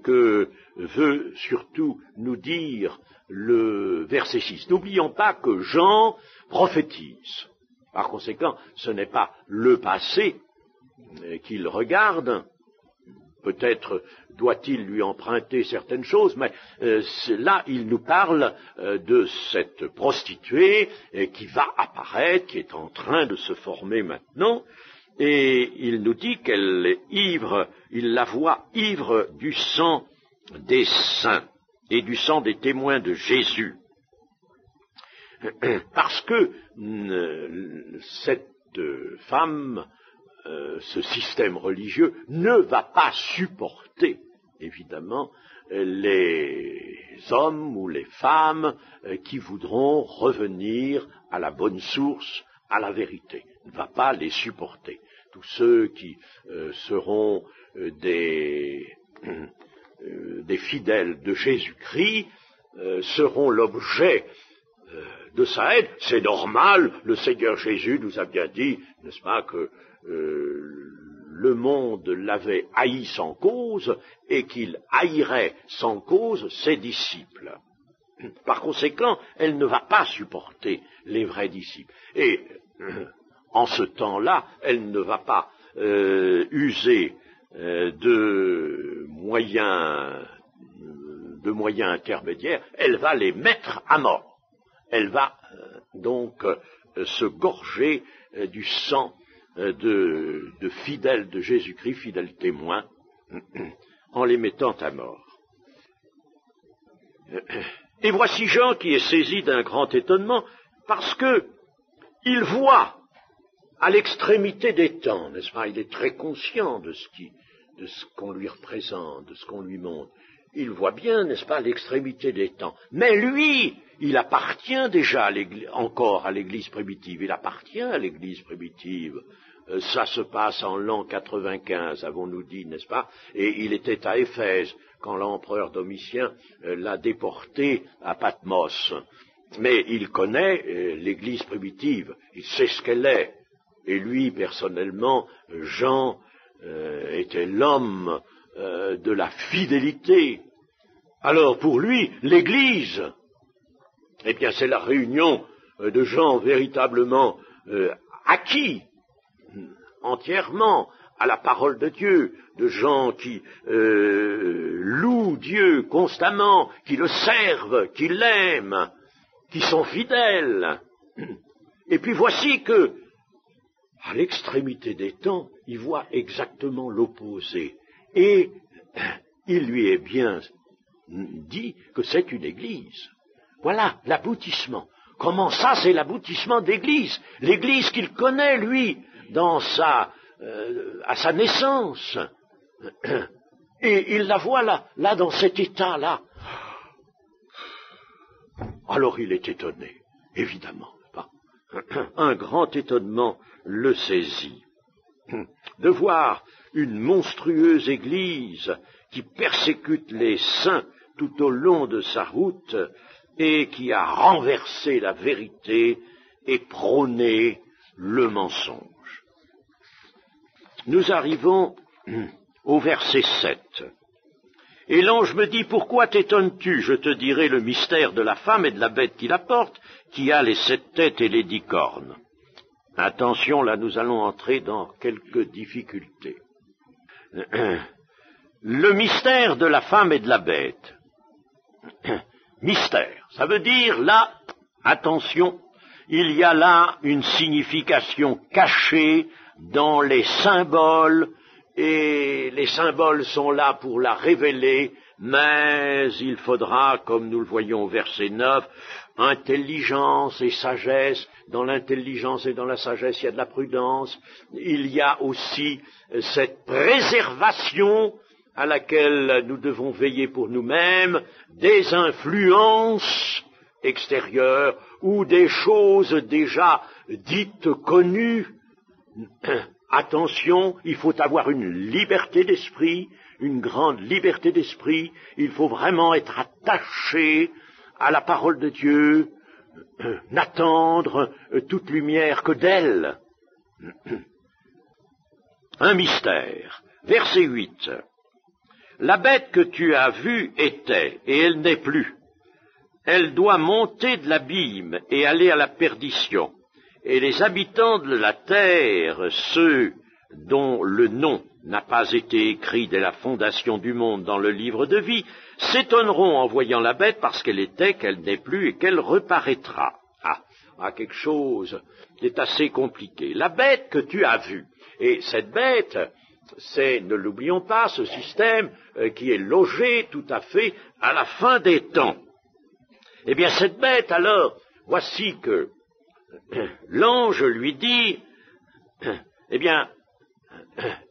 que veut surtout nous dire le verset 6. N'oublions pas que Jean prophétise. Par conséquent, ce n'est pas le passé qu'il regarde. Peut-être doit-il lui emprunter certaines choses, mais là, il nous parle de cette prostituée qui va apparaître, qui est en train de se former maintenant, et il nous dit qu'elle est ivre, il la voit ivre du sang des saints et du sang des témoins de Jésus. Parce que cette femme, ce système religieux, ne va pas supporter, évidemment, les hommes ou les femmes qui voudront revenir à la bonne source, à la vérité. Il ne va pas les supporter. Tous ceux qui seront des fidèles de Jésus-Christ seront l'objet de sa aide. C'est normal, le Seigneur Jésus nous a bien dit, n'est-ce pas, que le monde l'avait haï sans cause et qu'il haïrait sans cause ses disciples. Par conséquent, elle ne va pas supporter les vrais disciples. Et en ce temps-là, elle ne va pas user de moyens intermédiaires, elle va les mettre à mort. Elle va donc se gorger du sang de fidèles de Jésus-Christ, fidèles témoins, en les mettant à mort. Et voici Jean qui est saisi d'un grand étonnement, parce que il voit à l'extrémité des temps, n'est-ce pas, il est très conscient de ce qu'on lui représente, de ce qu'on lui montre. Il voit bien, n'est-ce pas, l'extrémité des temps. Mais lui, il appartient déjà encore à l'Église primitive. Il appartient à l'Église primitive. Ça se passe en l'an 95, avons-nous dit, n'est-ce pas? Et il était à Éphèse quand l'empereur Domitien l'a déporté à Patmos. Mais il connaît l'Église primitive. Il sait ce qu'elle est. Et lui, personnellement, Jean était l'homme de la fidélité. Alors pour lui, l'Église, eh bien c'est la réunion de gens véritablement acquis entièrement à la parole de Dieu, de gens qui louent Dieu constamment, qui le servent, qui l'aiment, qui sont fidèles. Et puis voici que, à l'extrémité des temps, il voit exactement l'opposé. Et il lui est bien dit que c'est une église. Voilà l'aboutissement. Comment ça, c'est l'aboutissement d'église? L'église qu'il connaît, lui, à sa naissance. Et il la voit là dans cet état-là. Alors il est étonné, évidemment. Un grand étonnement le saisit. De voir une monstrueuse église qui persécute les saints tout au long de sa route et qui a renversé la vérité et prôné le mensonge. nous arrivons au verset 7. Et l'ange me dit, pourquoi t'étonnes-tu? Je te dirai le mystère de la femme et de la bête qui la porte, qui a les 7 têtes et les 10 cornes. Attention, là nous allons entrer dans quelques difficultés. Le mystère de la femme et de la bête. Mystère, ça veut dire là, attention, il y a là une signification cachée dans les symboles, et les symboles sont là pour la révéler, mais il faudra, comme nous le voyons au verset 9, intelligence et sagesse. Dans l'intelligence et dans la sagesse, il y a de la prudence. Il y a aussi cette préservation à laquelle nous devons veiller pour nous-mêmes, des influences extérieures ou des choses déjà dites connues. Attention, il faut avoir une liberté d'esprit, une grande liberté d'esprit. Il faut vraiment être attaché à la parole de Dieu, n'attendre toute lumière que d'elle. Un mystère. Verset 8. La bête que tu as vue était, et elle n'est plus. Elle doit monter de l'abîme et aller à la perdition. Et les habitants de la terre, ceux dont le nom n'a pas été écrit dès la fondation du monde dans le livre de vie, s'étonneront en voyant la bête parce qu'elle était, qu'elle n'est plus et qu'elle reparaîtra. Quelque chose qui est assez compliqué. La bête que tu as vue, et cette bête, c'est, ne l'oublions pas, ce système qui est logé tout à fait à la fin des temps. Eh bien, cette bête, alors, voici que l'ange lui dit, eh bien,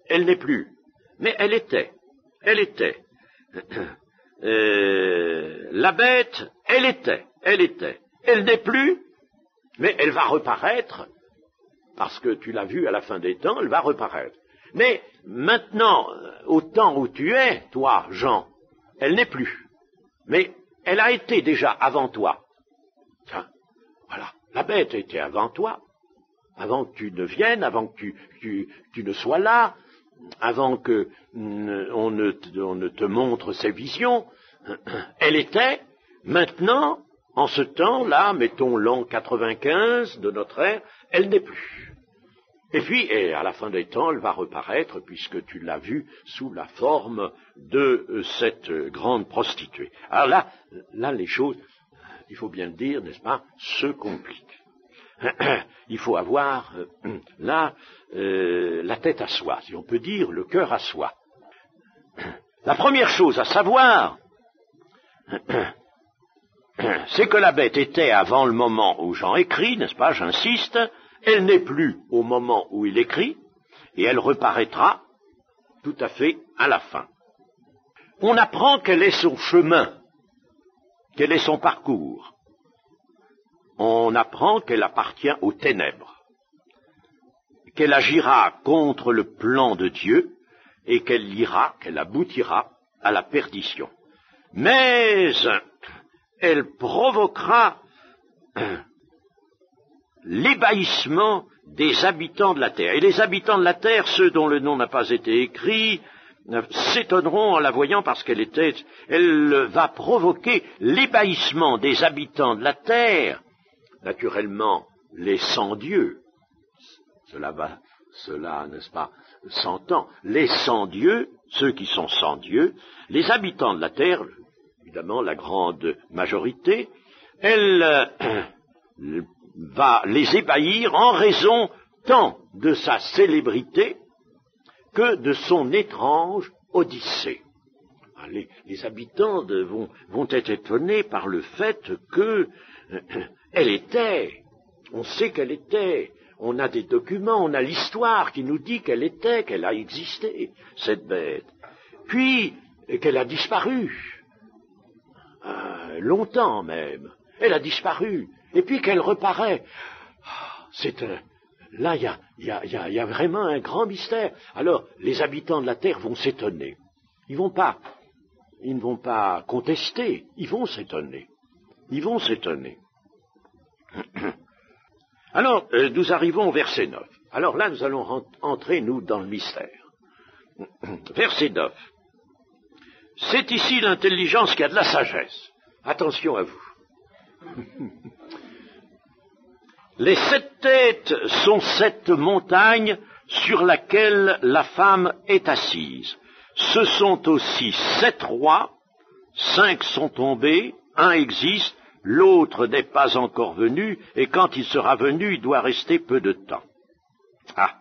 elle n'est plus, mais elle était. La bête, elle était. Elle n'est plus, mais elle va reparaître, parce que tu l'as vue à la fin des temps, elle va reparaître. Mais maintenant, au temps où tu es, toi, Jean, elle n'est plus. Mais elle a été déjà avant toi. Voilà, la bête était avant toi, avant que tu ne viennes, avant que tu ne sois là, avant que on ne te montre ses visions. Elle était, maintenant, en ce temps-là, mettons l'an 95 de notre ère, elle n'est plus. Et puis, à la fin des temps, elle va reparaître, puisque tu l'as vue sous la forme de cette grande prostituée. Alors là, les choses, il faut bien le dire, n'est-ce pas, se compliquent. Il faut avoir, la tête à soi, si on peut dire, le cœur à soi. La première chose à savoir, c'est que la bête était avant le moment où Jean écrit, n'est-ce pas, j'insiste, elle n'est plus au moment où il écrit, et elle reparaîtra tout à fait à la fin. On apprend quel est son chemin, quel est son parcours. On apprend qu'elle appartient aux ténèbres, qu'elle agira contre le plan de Dieu, et qu'elle aboutira à la perdition. Mais elle provoquera l'ébahissement des habitants de la terre. Et les habitants de la terre, ceux dont le nom n'a pas été écrit, s'étonneront en la voyant parce elle va provoquer l'ébahissement des habitants de la terre. Naturellement, les sans-dieux, cela, n'est-ce pas, s'entend, les sans-dieux, ceux qui sont sans Dieu, les habitants de la terre, évidemment la grande majorité, elle va les ébahir en raison tant de sa célébrité que de son étrange odyssée. Les habitants vont être étonnés par le fait que elle était, on sait qu'elle était, on a des documents, on a l'histoire qui nous dit qu'elle a existé, cette bête, puis qu'elle a disparu, longtemps même, elle a disparu, et puis qu'elle reparaît. Là, il y a vraiment un grand mystère. Alors, les habitants de la terre vont s'étonner. Ils ne vont pas contester, ils vont s'étonner. Alors, nous arrivons au verset 9. Alors là, nous allons entrer, nous, dans le mystère. Verset 9. C'est ici l'intelligence qui a de la sagesse. Attention à vous. Les 7 têtes sont 7 montagnes sur laquelle la femme est assise. Ce sont aussi 7 rois, 5 sont tombés, un existe, l'autre n'est pas encore venu, et quand il sera venu, il doit rester peu de temps. Ah.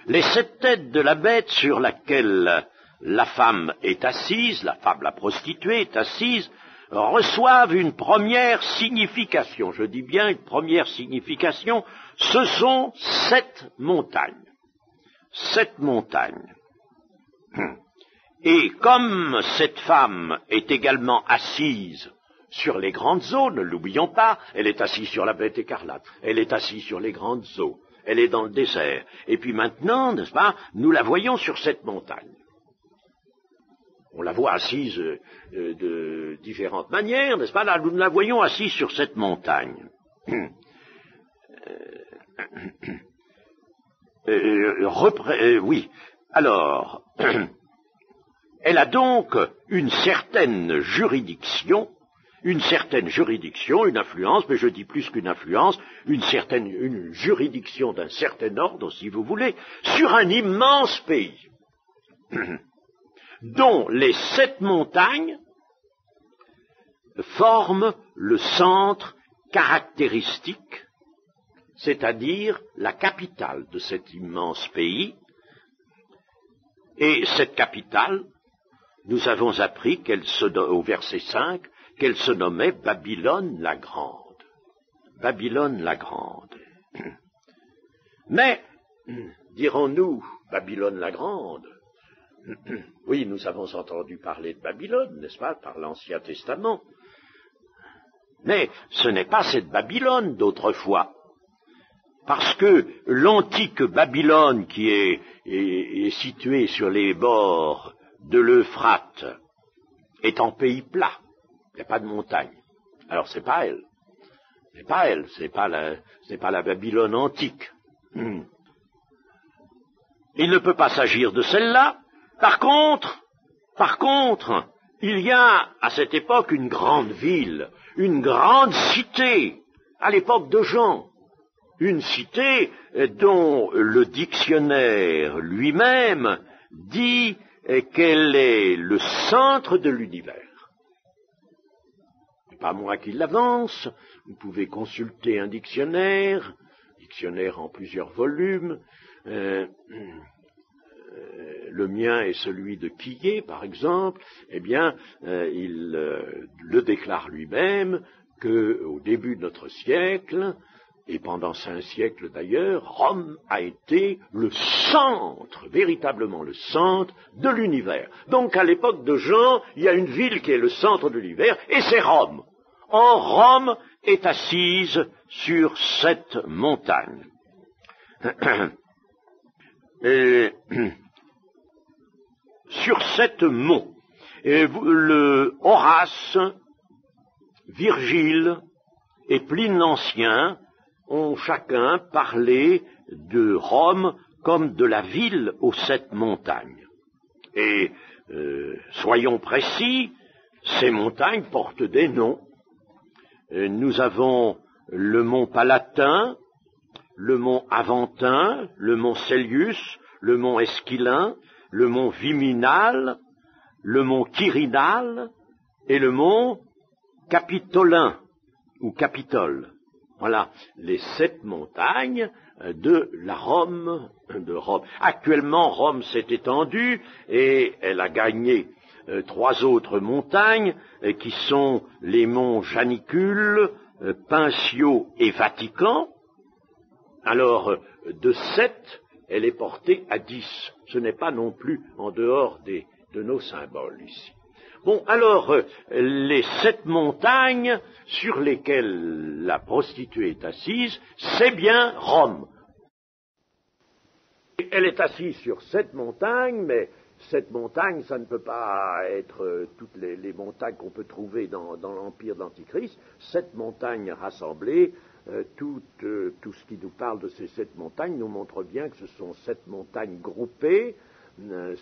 Les 7 têtes de la bête sur laquelle la femme est assise, la femme, la prostituée est assise, reçoivent une première signification. Je dis bien une première signification. Ce sont 7 montagnes. 7 montagnes. Et comme cette femme est également assise sur les grandes eaux, ne l'oublions pas, elle est assise sur la bête écarlate, elle est assise sur les grandes eaux, elle est dans le désert. Et puis maintenant, n'est-ce pas, nous la voyons sur cette montagne. On la voit assise de différentes manières, n'est-ce pas? Là, nous la voyons assise sur cette montagne. Oui. Alors, elle a donc une certaine juridiction, une influence, mais je dis plus qu'une influence, une juridiction d'un certain ordre, si vous voulez, sur un immense pays. Dont les 7 montagnes forment le centre caractéristique, c'est-à-dire la capitale de cet immense pays. Et cette capitale, nous avons appris au verset 5, qu'elle se nommait Babylone la Grande. Babylone la Grande. Mais, dirons-nous, Babylone la Grande, oui, nous avons entendu parler de Babylone, n'est-ce pas, par l'Ancien Testament. Mais ce n'est pas cette Babylone d'autrefois. Parce que l'antique Babylone qui est située sur les bords de l'Euphrate est en pays plat. Il n'y a pas de montagne. Alors c'est pas elle. C'est pas la Babylone antique. Il ne peut pas s'agir de celle-là. Par contre, il y a à cette époque une grande ville, une grande cité, à l'époque de Jean, une cité dont le dictionnaire lui-même dit qu'elle est le centre de l'univers. Ce n'est pas moi qui l'avance, vous pouvez consulter un dictionnaire en plusieurs volumes. Le mien est celui de Quillet, par exemple, eh bien, il le déclare lui-même qu'au début de notre siècle, et pendant 5 siècles d'ailleurs, Rome a été le centre, véritablement le centre de l'univers. Donc à l'époque de Jean, il y a une ville qui est le centre de l'univers, et c'est Rome. Or, Rome est assise sur cette montagne. Sur cette mont. Horace, Virgile et Pline l'Ancien ont chacun parlé de Rome comme de la ville aux 7 montagnes. Et soyons précis, ces montagnes portent des noms. Nous avons le mont Palatin, le mont Aventin, le mont Célius, le mont Esquilin, le mont Viminal, le mont Quirinal et le mont Capitolin, ou Capitole. Voilà, les 7 montagnes de la Rome, de Rome. Actuellement, Rome s'est étendue et elle a gagné 3 autres montagnes qui sont les monts Janicule, Pincio et Vatican. Alors, de 7, elle est portée à 10. Ce n'est pas non plus en dehors de nos symboles ici. Bon, alors, les 7 montagnes sur lesquelles la prostituée est assise, c'est bien Rome. Elle est assise sur 7 montagnes, mais cette montagne, ça ne peut pas être toutes les montagnes qu'on peut trouver dans l'empire d'Antichrist. Cette montagne rassemblée, tout ce qui nous parle de ces 7 montagnes nous montre bien que ce sont 7 montagnes groupées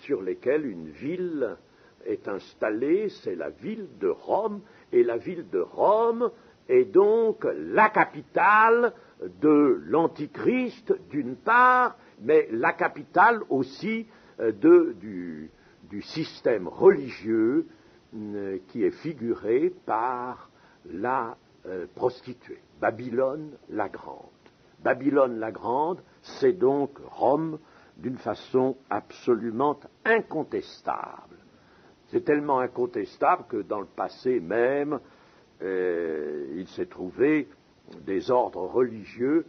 sur lesquelles une ville est installée, c'est la ville de Rome, et la ville de Rome est donc la capitale de l'Antichrist d'une part, mais la capitale aussi du système religieux qui est figuré par la prostituée, Babylone la Grande. Babylone la Grande, c'est donc Rome d'une façon absolument incontestable. C'est tellement incontestable que dans le passé même, il s'est trouvé des ordres religieux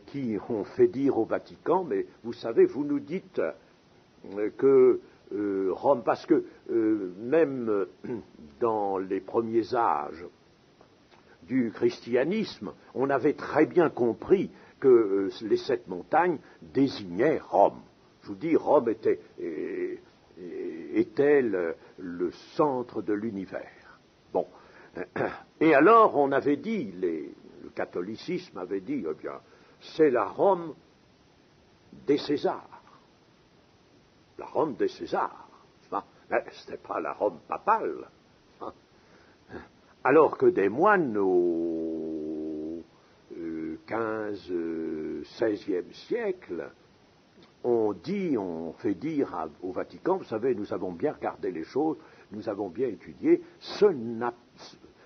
qui ont fait dire au Vatican, mais vous savez, vous nous dites que Rome, parce que même dans les premiers âges du christianisme, on avait très bien compris que les 7 montagnes désignaient Rome. Je vous dis, Rome était le centre de l'univers. Bon. Et alors, on avait dit, le catholicisme avait dit, eh bien, c'est la Rome des Césars. La Rome des Césars. Ce n'était pas la Rome papale. Alors que des moines au XVe, XVIe siècle ont fait dire au Vatican, vous savez, nous avons bien regardé les choses, nous avons bien étudié,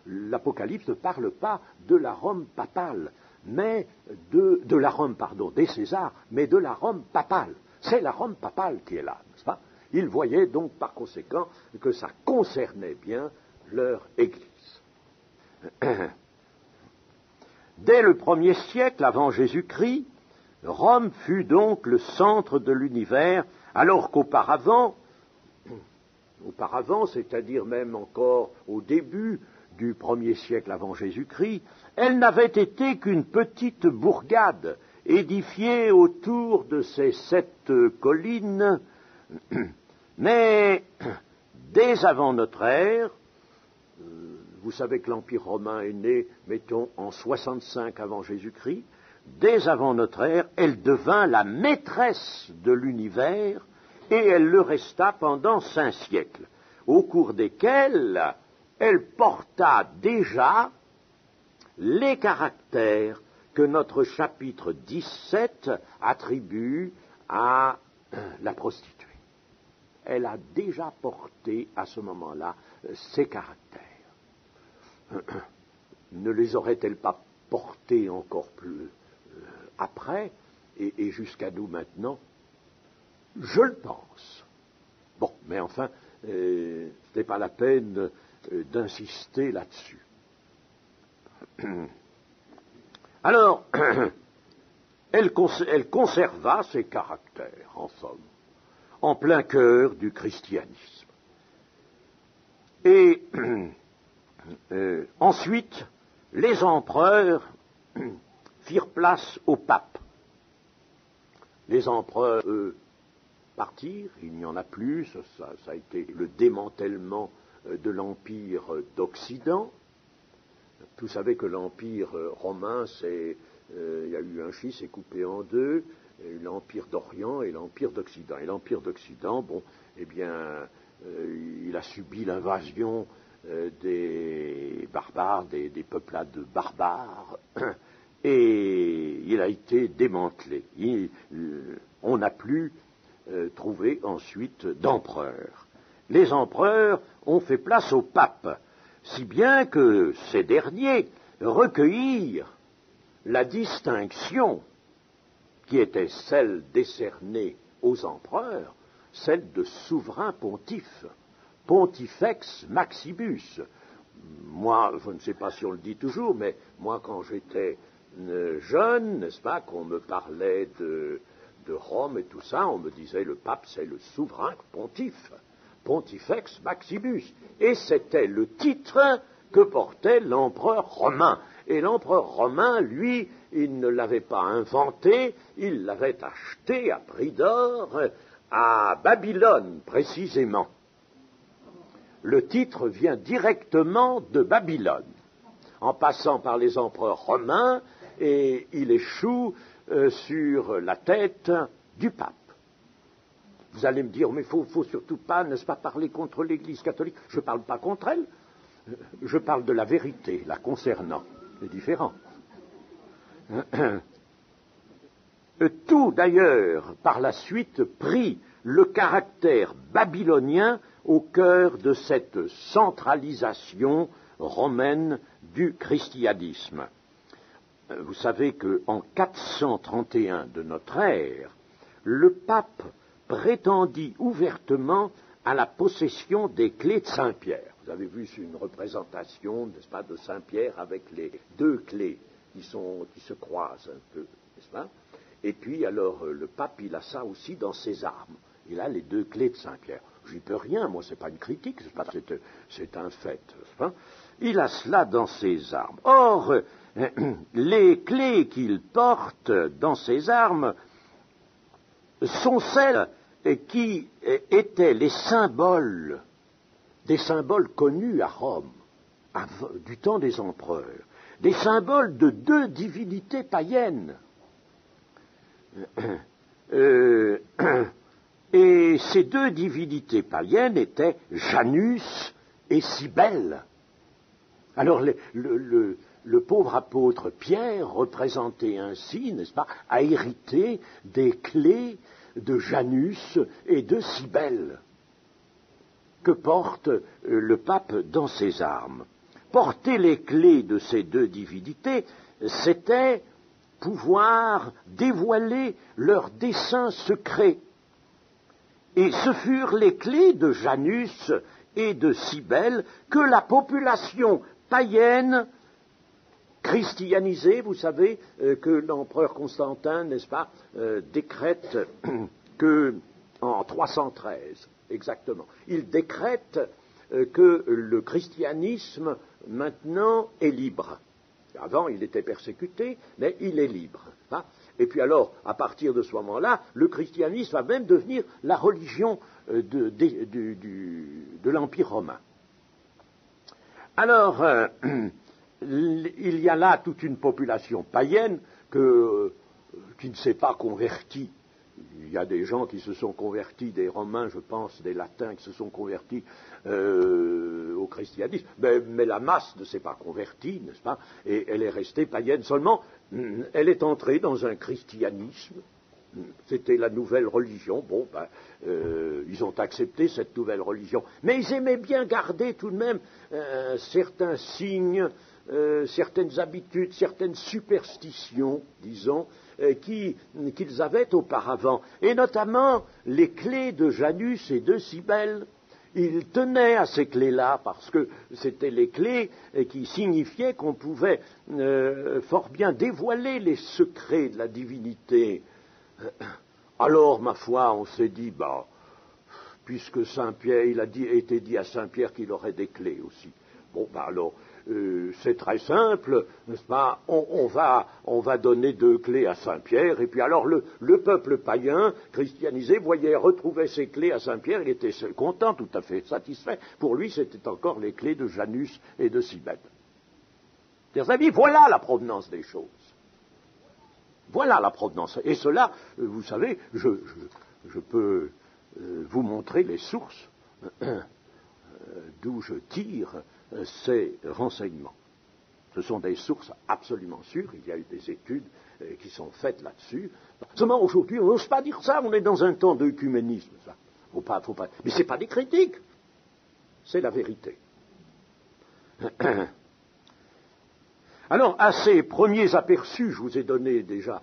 l'Apocalypse ne parle pas de la Rome papale, mais de la Rome, des Césars, mais de la Rome papale. C'est la Rome papale qui est là, n'est-ce pas? Ils voyaient donc par conséquent que ça concernait bien leur Église. Dès le 1er siècle avant Jésus-Christ, Rome fut donc le centre de l'univers, alors qu'auparavant, c'est-à-dire même encore au début du 1er siècle avant Jésus-Christ, elle n'avait été qu'une petite bourgade édifiée autour de ces 7 collines, mais dès avant notre ère, vous savez que l'Empire romain est né, mettons, en 65 avant Jésus-Christ, dès avant notre ère, elle devint la maîtresse de l'univers et elle le resta pendant 5 siècles, au cours desquels elle porta déjà les caractères que notre chapitre 17 attribue à la prostituée. Elle a déjà porté à ce moment-là ces caractères. Ne les aurait-elle pas portés encore plus après et jusqu'à nous maintenant? Je le pense. Bon, mais enfin, ce n'est pas la peine d'insister là-dessus. Alors, elle conserva ses caractères, en somme, en plein cœur du christianisme. Et ensuite, les empereurs firent place au pape. Les empereurs, eux, partirent, il n'y en a plus, ça a été le démantèlement de l'Empire d'Occident. Vous savez que l'Empire romain, il y a eu un chi, c'est coupé en 2, l'Empire d'Orient et l'Empire d'Occident. Et l'Empire d'Occident, bon, eh bien, il a subi l'invasion des barbares, des peuplades barbares, et il a été démantelé. On n'a plus trouvé ensuite d'empereurs. Les empereurs ont fait place au pape, si bien que ces derniers recueillirent la distinction qui était celle décernée aux empereurs, celle de souverain pontife, pontifex maximus. Moi, je ne sais pas si on le dit toujours, mais moi quand j'étais jeune, n'est-ce pas, qu'on me parlait de Rome et tout ça, on me disait le pape c'est le souverain pontife, pontifex maximus, et c'était le titre que portait l'empereur romain. Et l'empereur romain, lui, il ne l'avait pas inventé, il l'avait acheté à prix d'or à Babylone précisément. Le titre vient directement de Babylone, en passant par les empereurs romains, et il échoue sur la tête du pape. Vous allez me dire, mais il faut surtout pas, n'est-ce pas, parler contre l'Église catholique. Je ne parle pas contre elle, je parle de la vérité, la concernant. C'est différent. Tout, d'ailleurs, par la suite, prit le caractère babylonien au cœur de cette centralisation romaine du christianisme. Vous savez qu'en 431 de notre ère, le pape prétendit ouvertement à la possession des clés de Saint-Pierre. Vous avez vu une représentation, n'est-ce pas, de Saint-Pierre avec les deux clés qui se croisent un peu, n'est-ce pas? Et puis alors le pape, il a ça aussi dans ses armes. Il a les deux clés de Saint-Pierre. J'y peux rien, moi, c'est pas une critique, c'est un fait. Hein. Il a cela dans ses armes. Or, les clés qu'il porte dans ses armes sont celles qui étaient les symboles, des symboles connus à Rome, du temps des empereurs, des symboles de deux divinités païennes. Et ces deux divinités païennes étaient Janus et Cybèle. Alors le pauvre apôtre Pierre, représenté ainsi, n'est-ce pas, a hérité des clés de Janus et de Cybèle que porte le pape dans ses armes. Porter les clés de ces deux divinités, c'était pouvoir dévoiler leurs desseins secrets. Et ce furent les clés de Janus et de Cybèle que la population païenne, christianisée, vous savez, que l'empereur Constantin, n'est-ce pas, décrète que, en 313, exactement, il décrète que le christianisme, maintenant, est libre. Avant, il était persécuté, mais il est libre. Hein. Et puis alors, à partir de ce moment-là, le christianisme va même devenir la religion de l'Empire romain. Alors, il y a là toute une population païenne qui ne s'est pas convertie. Il y a des gens qui se sont convertis, des Romains, je pense, des Latins qui se sont convertis au christianisme, mais la masse ne s'est pas convertie, n'est-ce pas? Et elle est restée païenne seulement. Elle est entrée dans un christianisme. C'était la nouvelle religion. Bon, ils ont accepté cette nouvelle religion. Mais ils aimaient bien garder tout de même certains signes, certaines habitudes, certaines superstitions, disons, qu'ils avaient auparavant. Et notamment les clés de Janus et de Cybèle. Ils tenaient à ces clés-là parce que c'était les clés qui signifiaient qu'on pouvait fort bien dévoiler les secrets de la divinité. Alors, ma foi, on s'est dit, puisque Saint-Pierre, il a été dit à Saint-Pierre qu'il aurait des clés aussi. Bon, alors, c'est très simple, n'est-ce pas? On va donner deux clés à Saint-Pierre, et puis alors le peuple païen, christianisé, voyait retrouver ses clés à Saint-Pierre, il était content, tout à fait satisfait. Pour lui, c'était encore les clés de Janus et de Cybèle. Chers amis, voilà la provenance des choses. Voilà la provenance. Et cela, vous savez, je peux vous montrer les sources d'où je tire ces renseignements. Ce sont des sources absolument sûres, il y a eu des études qui sont faites là-dessus. Seulement aujourd'hui, on n'ose pas dire ça, on est dans un temps d'œcuménisme, ça. Faut pas. Mais ce n'est pas des critiques, c'est la vérité. Alors, à ces premiers aperçus, je vous ai donné déjà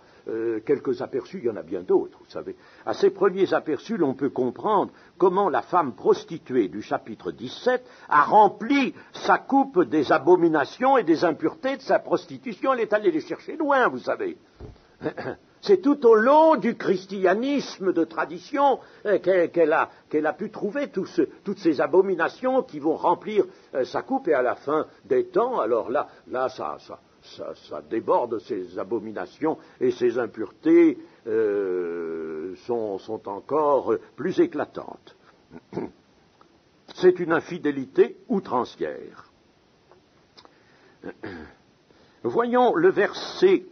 quelques aperçus, il y en a bien d'autres, vous savez. À ces premiers aperçus, l'on peut comprendre comment la femme prostituée du chapitre 17 a rempli sa coupe des abominations et des impuretés de sa prostitution. Elle est allée les chercher loin, vous savez. C'est tout au long du christianisme de tradition qu'elle a pu trouver toutes ces abominations qui vont remplir sa coupe, et à la fin des temps, alors là ça déborde, ces abominations et ces impuretés sont encore plus éclatantes. C'est une infidélité outrancière. Voyons le verset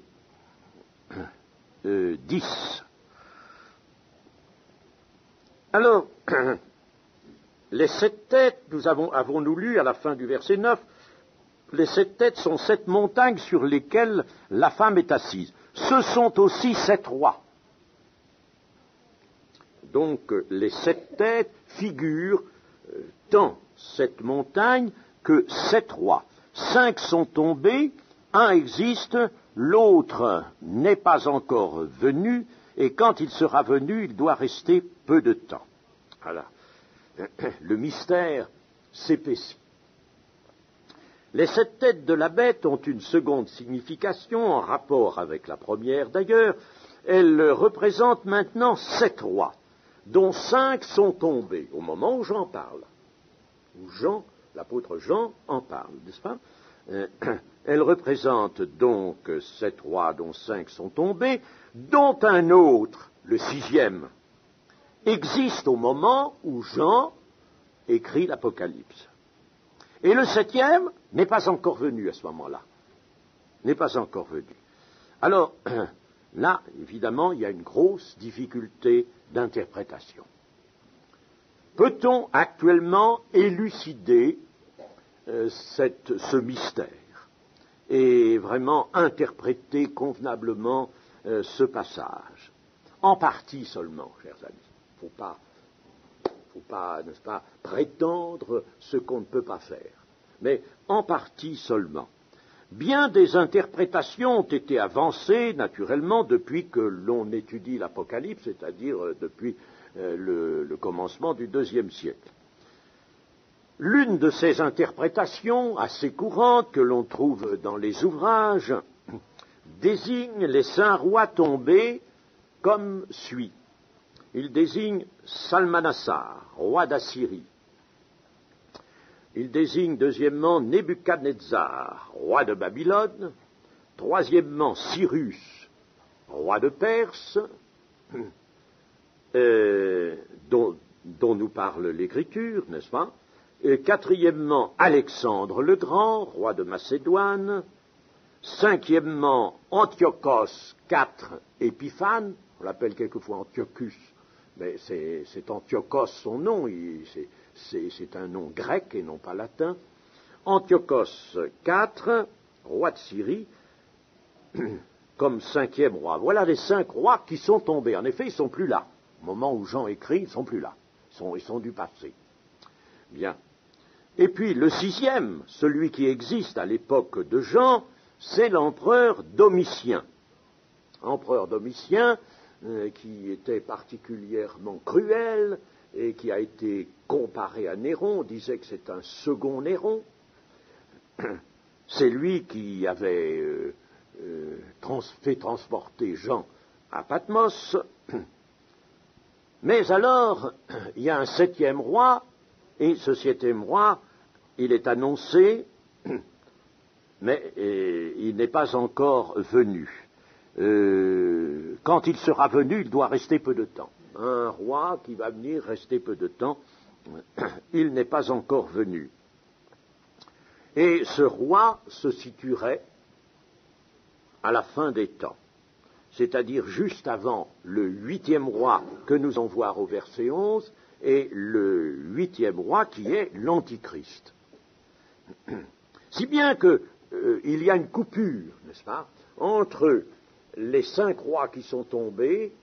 10. Alors, les 7 têtes, avons-nous lu à la fin du verset 9, les 7 têtes sont 7 montagnes sur lesquelles la femme est assise. Ce sont aussi 7 rois. Donc, les 7 têtes figurent tant 7 montagnes que 7 rois. 5 sont tombés, un existe, l'autre n'est pas encore venu, et quand il sera venu, il doit rester peu de temps. Voilà. Le mystère s'épaissit. Les 7 têtes de la bête ont une seconde signification, en rapport avec la première d'ailleurs. Elles représentent maintenant 7 rois, dont 5 sont tombés, au moment où j'en parle. Où l'apôtre Jean en parle, n'est-ce pas? Elle représente donc 7 rois dont 5 sont tombés, dont un autre, le 6e, existe au moment où Jean écrit l'Apocalypse. Et le 7e n'est pas encore venu à ce moment-là. N'est pas encore venu. Alors, là, évidemment, il y a une grosse difficulté d'interprétation. Peut-on actuellement élucider ce mystère et vraiment interpréter convenablement ce passage? En partie seulement, chers amis. Il ne faut pas, n'est-ce pas, prétendre ce qu'on ne peut pas faire. Mais en partie seulement. Bien des interprétations ont été avancées, naturellement, depuis que l'on étudie l'Apocalypse, c'est-à-dire depuis le commencement du IIe siècle. L'une de ces interprétations, assez courantes, que l'on trouve dans les ouvrages, désigne les 5 rois tombés comme suit. Il désigne Salmanassar, roi d'Assyrie. Il désigne deuxièmement Nebuchadnezzar, roi de Babylone. Troisièmement Cyrus, roi de Perse, dont nous parle l'Écriture, n'est-ce pas? Et quatrièmement Alexandre le Grand, roi de Macédoine. Cinquièmement Antiochos IV Épiphane, on l'appelle quelquefois Antiochus, mais c'est Antiochos son nom, c'est un nom grec et non pas latin. Antiochos IV, roi de Syrie, comme 5e roi. Voilà les 5 rois qui sont tombés. En effet, ils ne sont plus là. Au moment où Jean écrit, ils ne sont plus là. Ils sont du passé. Bien. Et puis le 6e, celui qui existe à l'époque de Jean, c'est l'empereur Domitien. Empereur Domitien, qui était particulièrement cruel et qui a été comparé à Néron. On disait que c'est un second Néron. C'est lui qui avait fait transporter Jean à Patmos. Mais alors, il y a un 7e roi, et ce 7e roi, il est annoncé, mais il n'est pas encore venu. Quand il sera venu, il doit rester peu de temps. Un roi qui va venir rester peu de temps, il n'est pas encore venu. Et ce roi se situerait à la fin des temps, c'est-à-dire juste avant le 8e roi que nous allons voir au verset 11, et le 8e roi qui est l'Antichrist. Si bien qu'il y a une coupure, n'est-ce pas, entre les 5 rois qui sont tombés.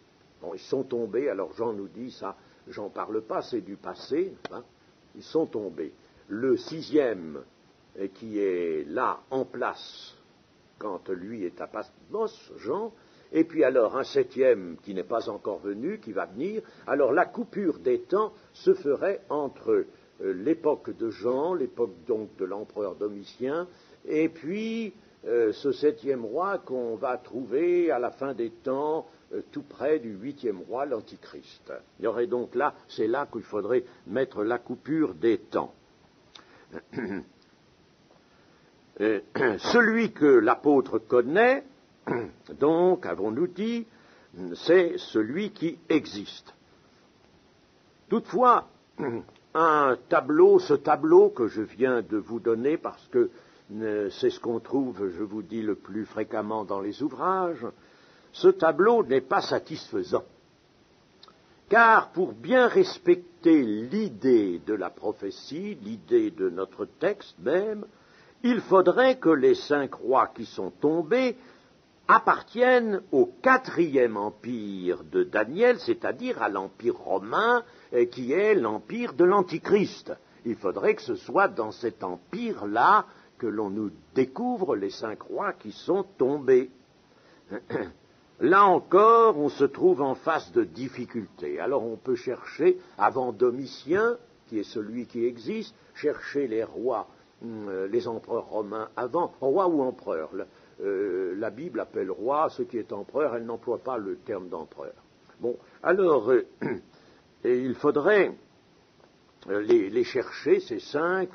Bon, ils sont tombés, alors Jean nous dit ça, j'en parle pas, c'est du passé, hein, ils sont tombés. Le 6e qui est là en place quand lui est à Patmos, Jean, et puis alors un 7e qui n'est pas encore venu, qui va venir. Alors la coupure des temps se ferait entre l'époque de Jean, l'époque donc de l'empereur Domitien, et puis ce 7e roi qu'on va trouver à la fin des temps, tout près du 8e roi, l'Antichrist. Il y aurait donc là, c'est là qu'il faudrait mettre la coupure des temps. Celui que l'apôtre connaît, donc, avons-nous dit, c'est celui qui existe. Toutefois, ce tableau que je viens de vous donner, parce que c'est ce qu'on trouve, je vous dis, le plus fréquemment dans les ouvrages, ce tableau n'est pas satisfaisant. Car pour bien respecter l'idée de la prophétie, l'idée de notre texte même, il faudrait que les 5 rois qui sont tombés appartiennent au 4e empire de Daniel, c'est-à-dire à l'empire romain, qui est l'empire de l'Antichrist. Il faudrait que ce soit dans cet empire-là que l'on nous découvre les 5 rois qui sont tombés. Là encore, on se trouve en face de difficultés. Alors on peut chercher, avant Domitien, qui est celui qui existe, chercher les rois, les empereurs romains avant, roi ou empereur. La Bible appelle roi ce qui est empereur, elle n'emploie pas le terme d'empereur. Bon, alors, il faudrait les chercher, ces 5,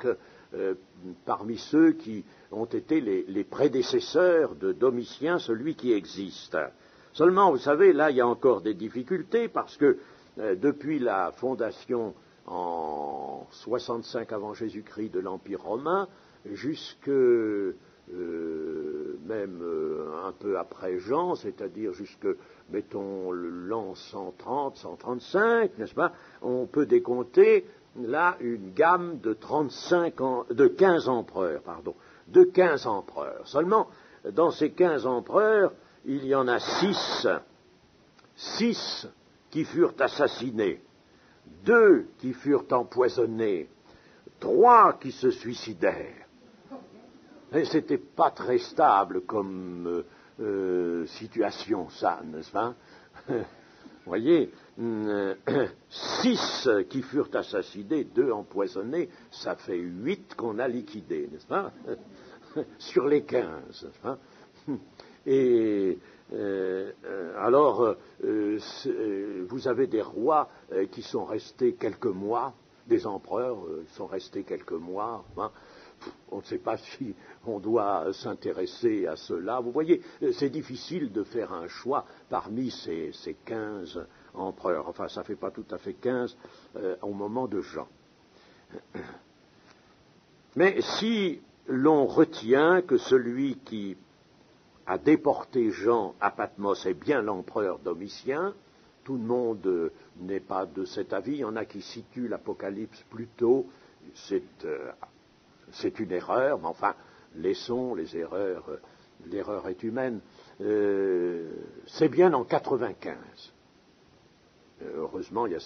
parmi ceux qui ont été les prédécesseurs de Domitien, celui qui existe. Seulement, vous savez, là, il y a encore des difficultés, parce que depuis la fondation en 65 avant Jésus-Christ de l'Empire romain, jusque même un peu après Jean, c'est-à-dire jusque, mettons, l'an 130, 135, n'est-ce pas, on peut décompter là une gamme de 15 empereurs, de 15 empereurs. Seulement, dans ces 15 empereurs, il y en a 6 qui furent assassinés, 2 qui furent empoisonnés, 3 qui se suicidèrent. Et c'était pas très stable comme situation, ça, n'est-ce pas? Vous voyez, 6 qui furent assassinés, 2 empoisonnés, ça fait 8 qu'on a liquidés, n'est-ce pas? Sur les 15, n'est-ce pas? Et alors, vous avez des rois qui sont restés quelques mois, des empereurs sont restés quelques mois. Hein. On ne sait pas si on doit s'intéresser à cela. Vous voyez, c'est difficile de faire un choix parmi ces 15 empereurs. Enfin, ça ne fait pas tout à fait 15 au moment de Jean. Mais si l'on retient que celui qui a déporté Jean à Patmos est bien l'empereur Domitien, tout le monde n'est pas de cet avis. Il y en a qui situent l'Apocalypse plus tôt. C'est une erreur, mais enfin, laissons les erreurs, l'erreur est humaine. C'est bien en 95. Heureusement, il y a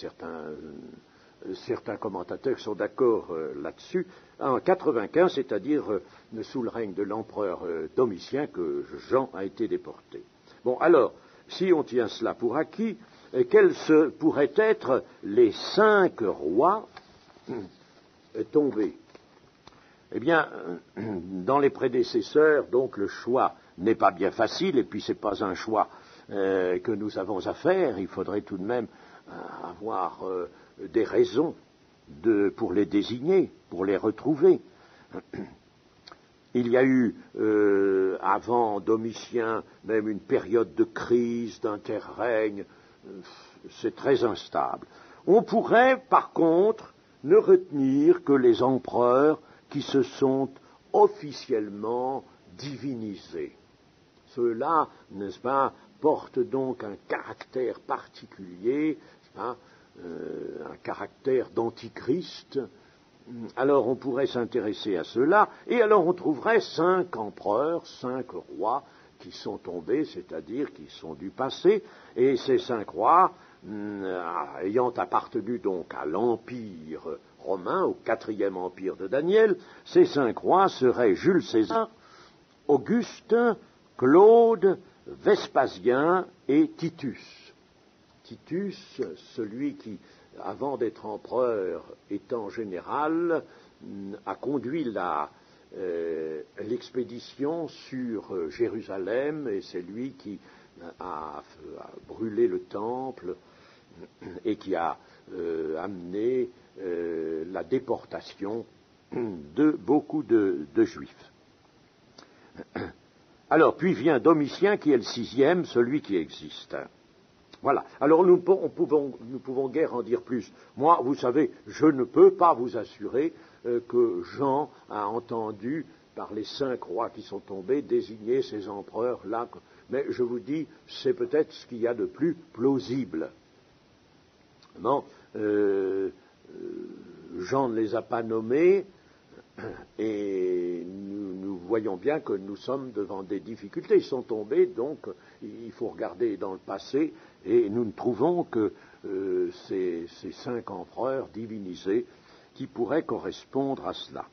certains commentateurs qui sont d'accord là-dessus. En 95, c'est-à-dire sous le règne de l'empereur Domitien, que Jean a été déporté. Bon, alors, si on tient cela pour acquis, quels pourraient être les 5 rois tombés? Eh bien, dans les prédécesseurs, donc le choix n'est pas bien facile, et puis ce n'est pas un choix que nous avons à faire. Il faudrait tout de même avoir des raisons pour les désigner, pour les retrouver. Il y a eu, avant Domitien, même une période de crise, d'interrègne. C'est très instable. On pourrait, par contre, ne retenir que les empereurs qui se sont officiellement divinisés. Ceux-là, n'est-ce pas, portent donc un caractère particulier, un caractère d'antichrist. Alors on pourrait s'intéresser à cela, et alors on trouverait 5 empereurs, 5 rois qui sont tombés, c'est-à-dire qui sont du passé, et ces 5 rois, ayant appartenu donc à l'empire romain, au 4e empire de Daniel, ces 5 rois seraient Jules César, Auguste, Claude, Vespasien et Titus. Titus, celui qui, avant d'être empereur, étant général, a conduit l'expédition sur Jérusalem, et c'est lui qui a brûlé le temple et qui a amené la déportation de beaucoup de Juifs. Alors, puis vient Domitien qui est le 6e, celui qui existe. Voilà. Alors nous pouvons guère en dire plus. Moi, vous savez, je ne peux pas vous assurer que Jean a entendu par les 5 rois qui sont tombés désigner ces empereurs-là. Mais je vous dis, c'est peut-être ce qu'il y a de plus plausible. Non, Jean ne les a pas nommés, et nous voyons bien que nous sommes devant des difficultés. Ils sont tombés, donc il faut regarder dans le passé, et nous ne trouvons que ces 5 empereurs divinisés qui pourraient correspondre à cela.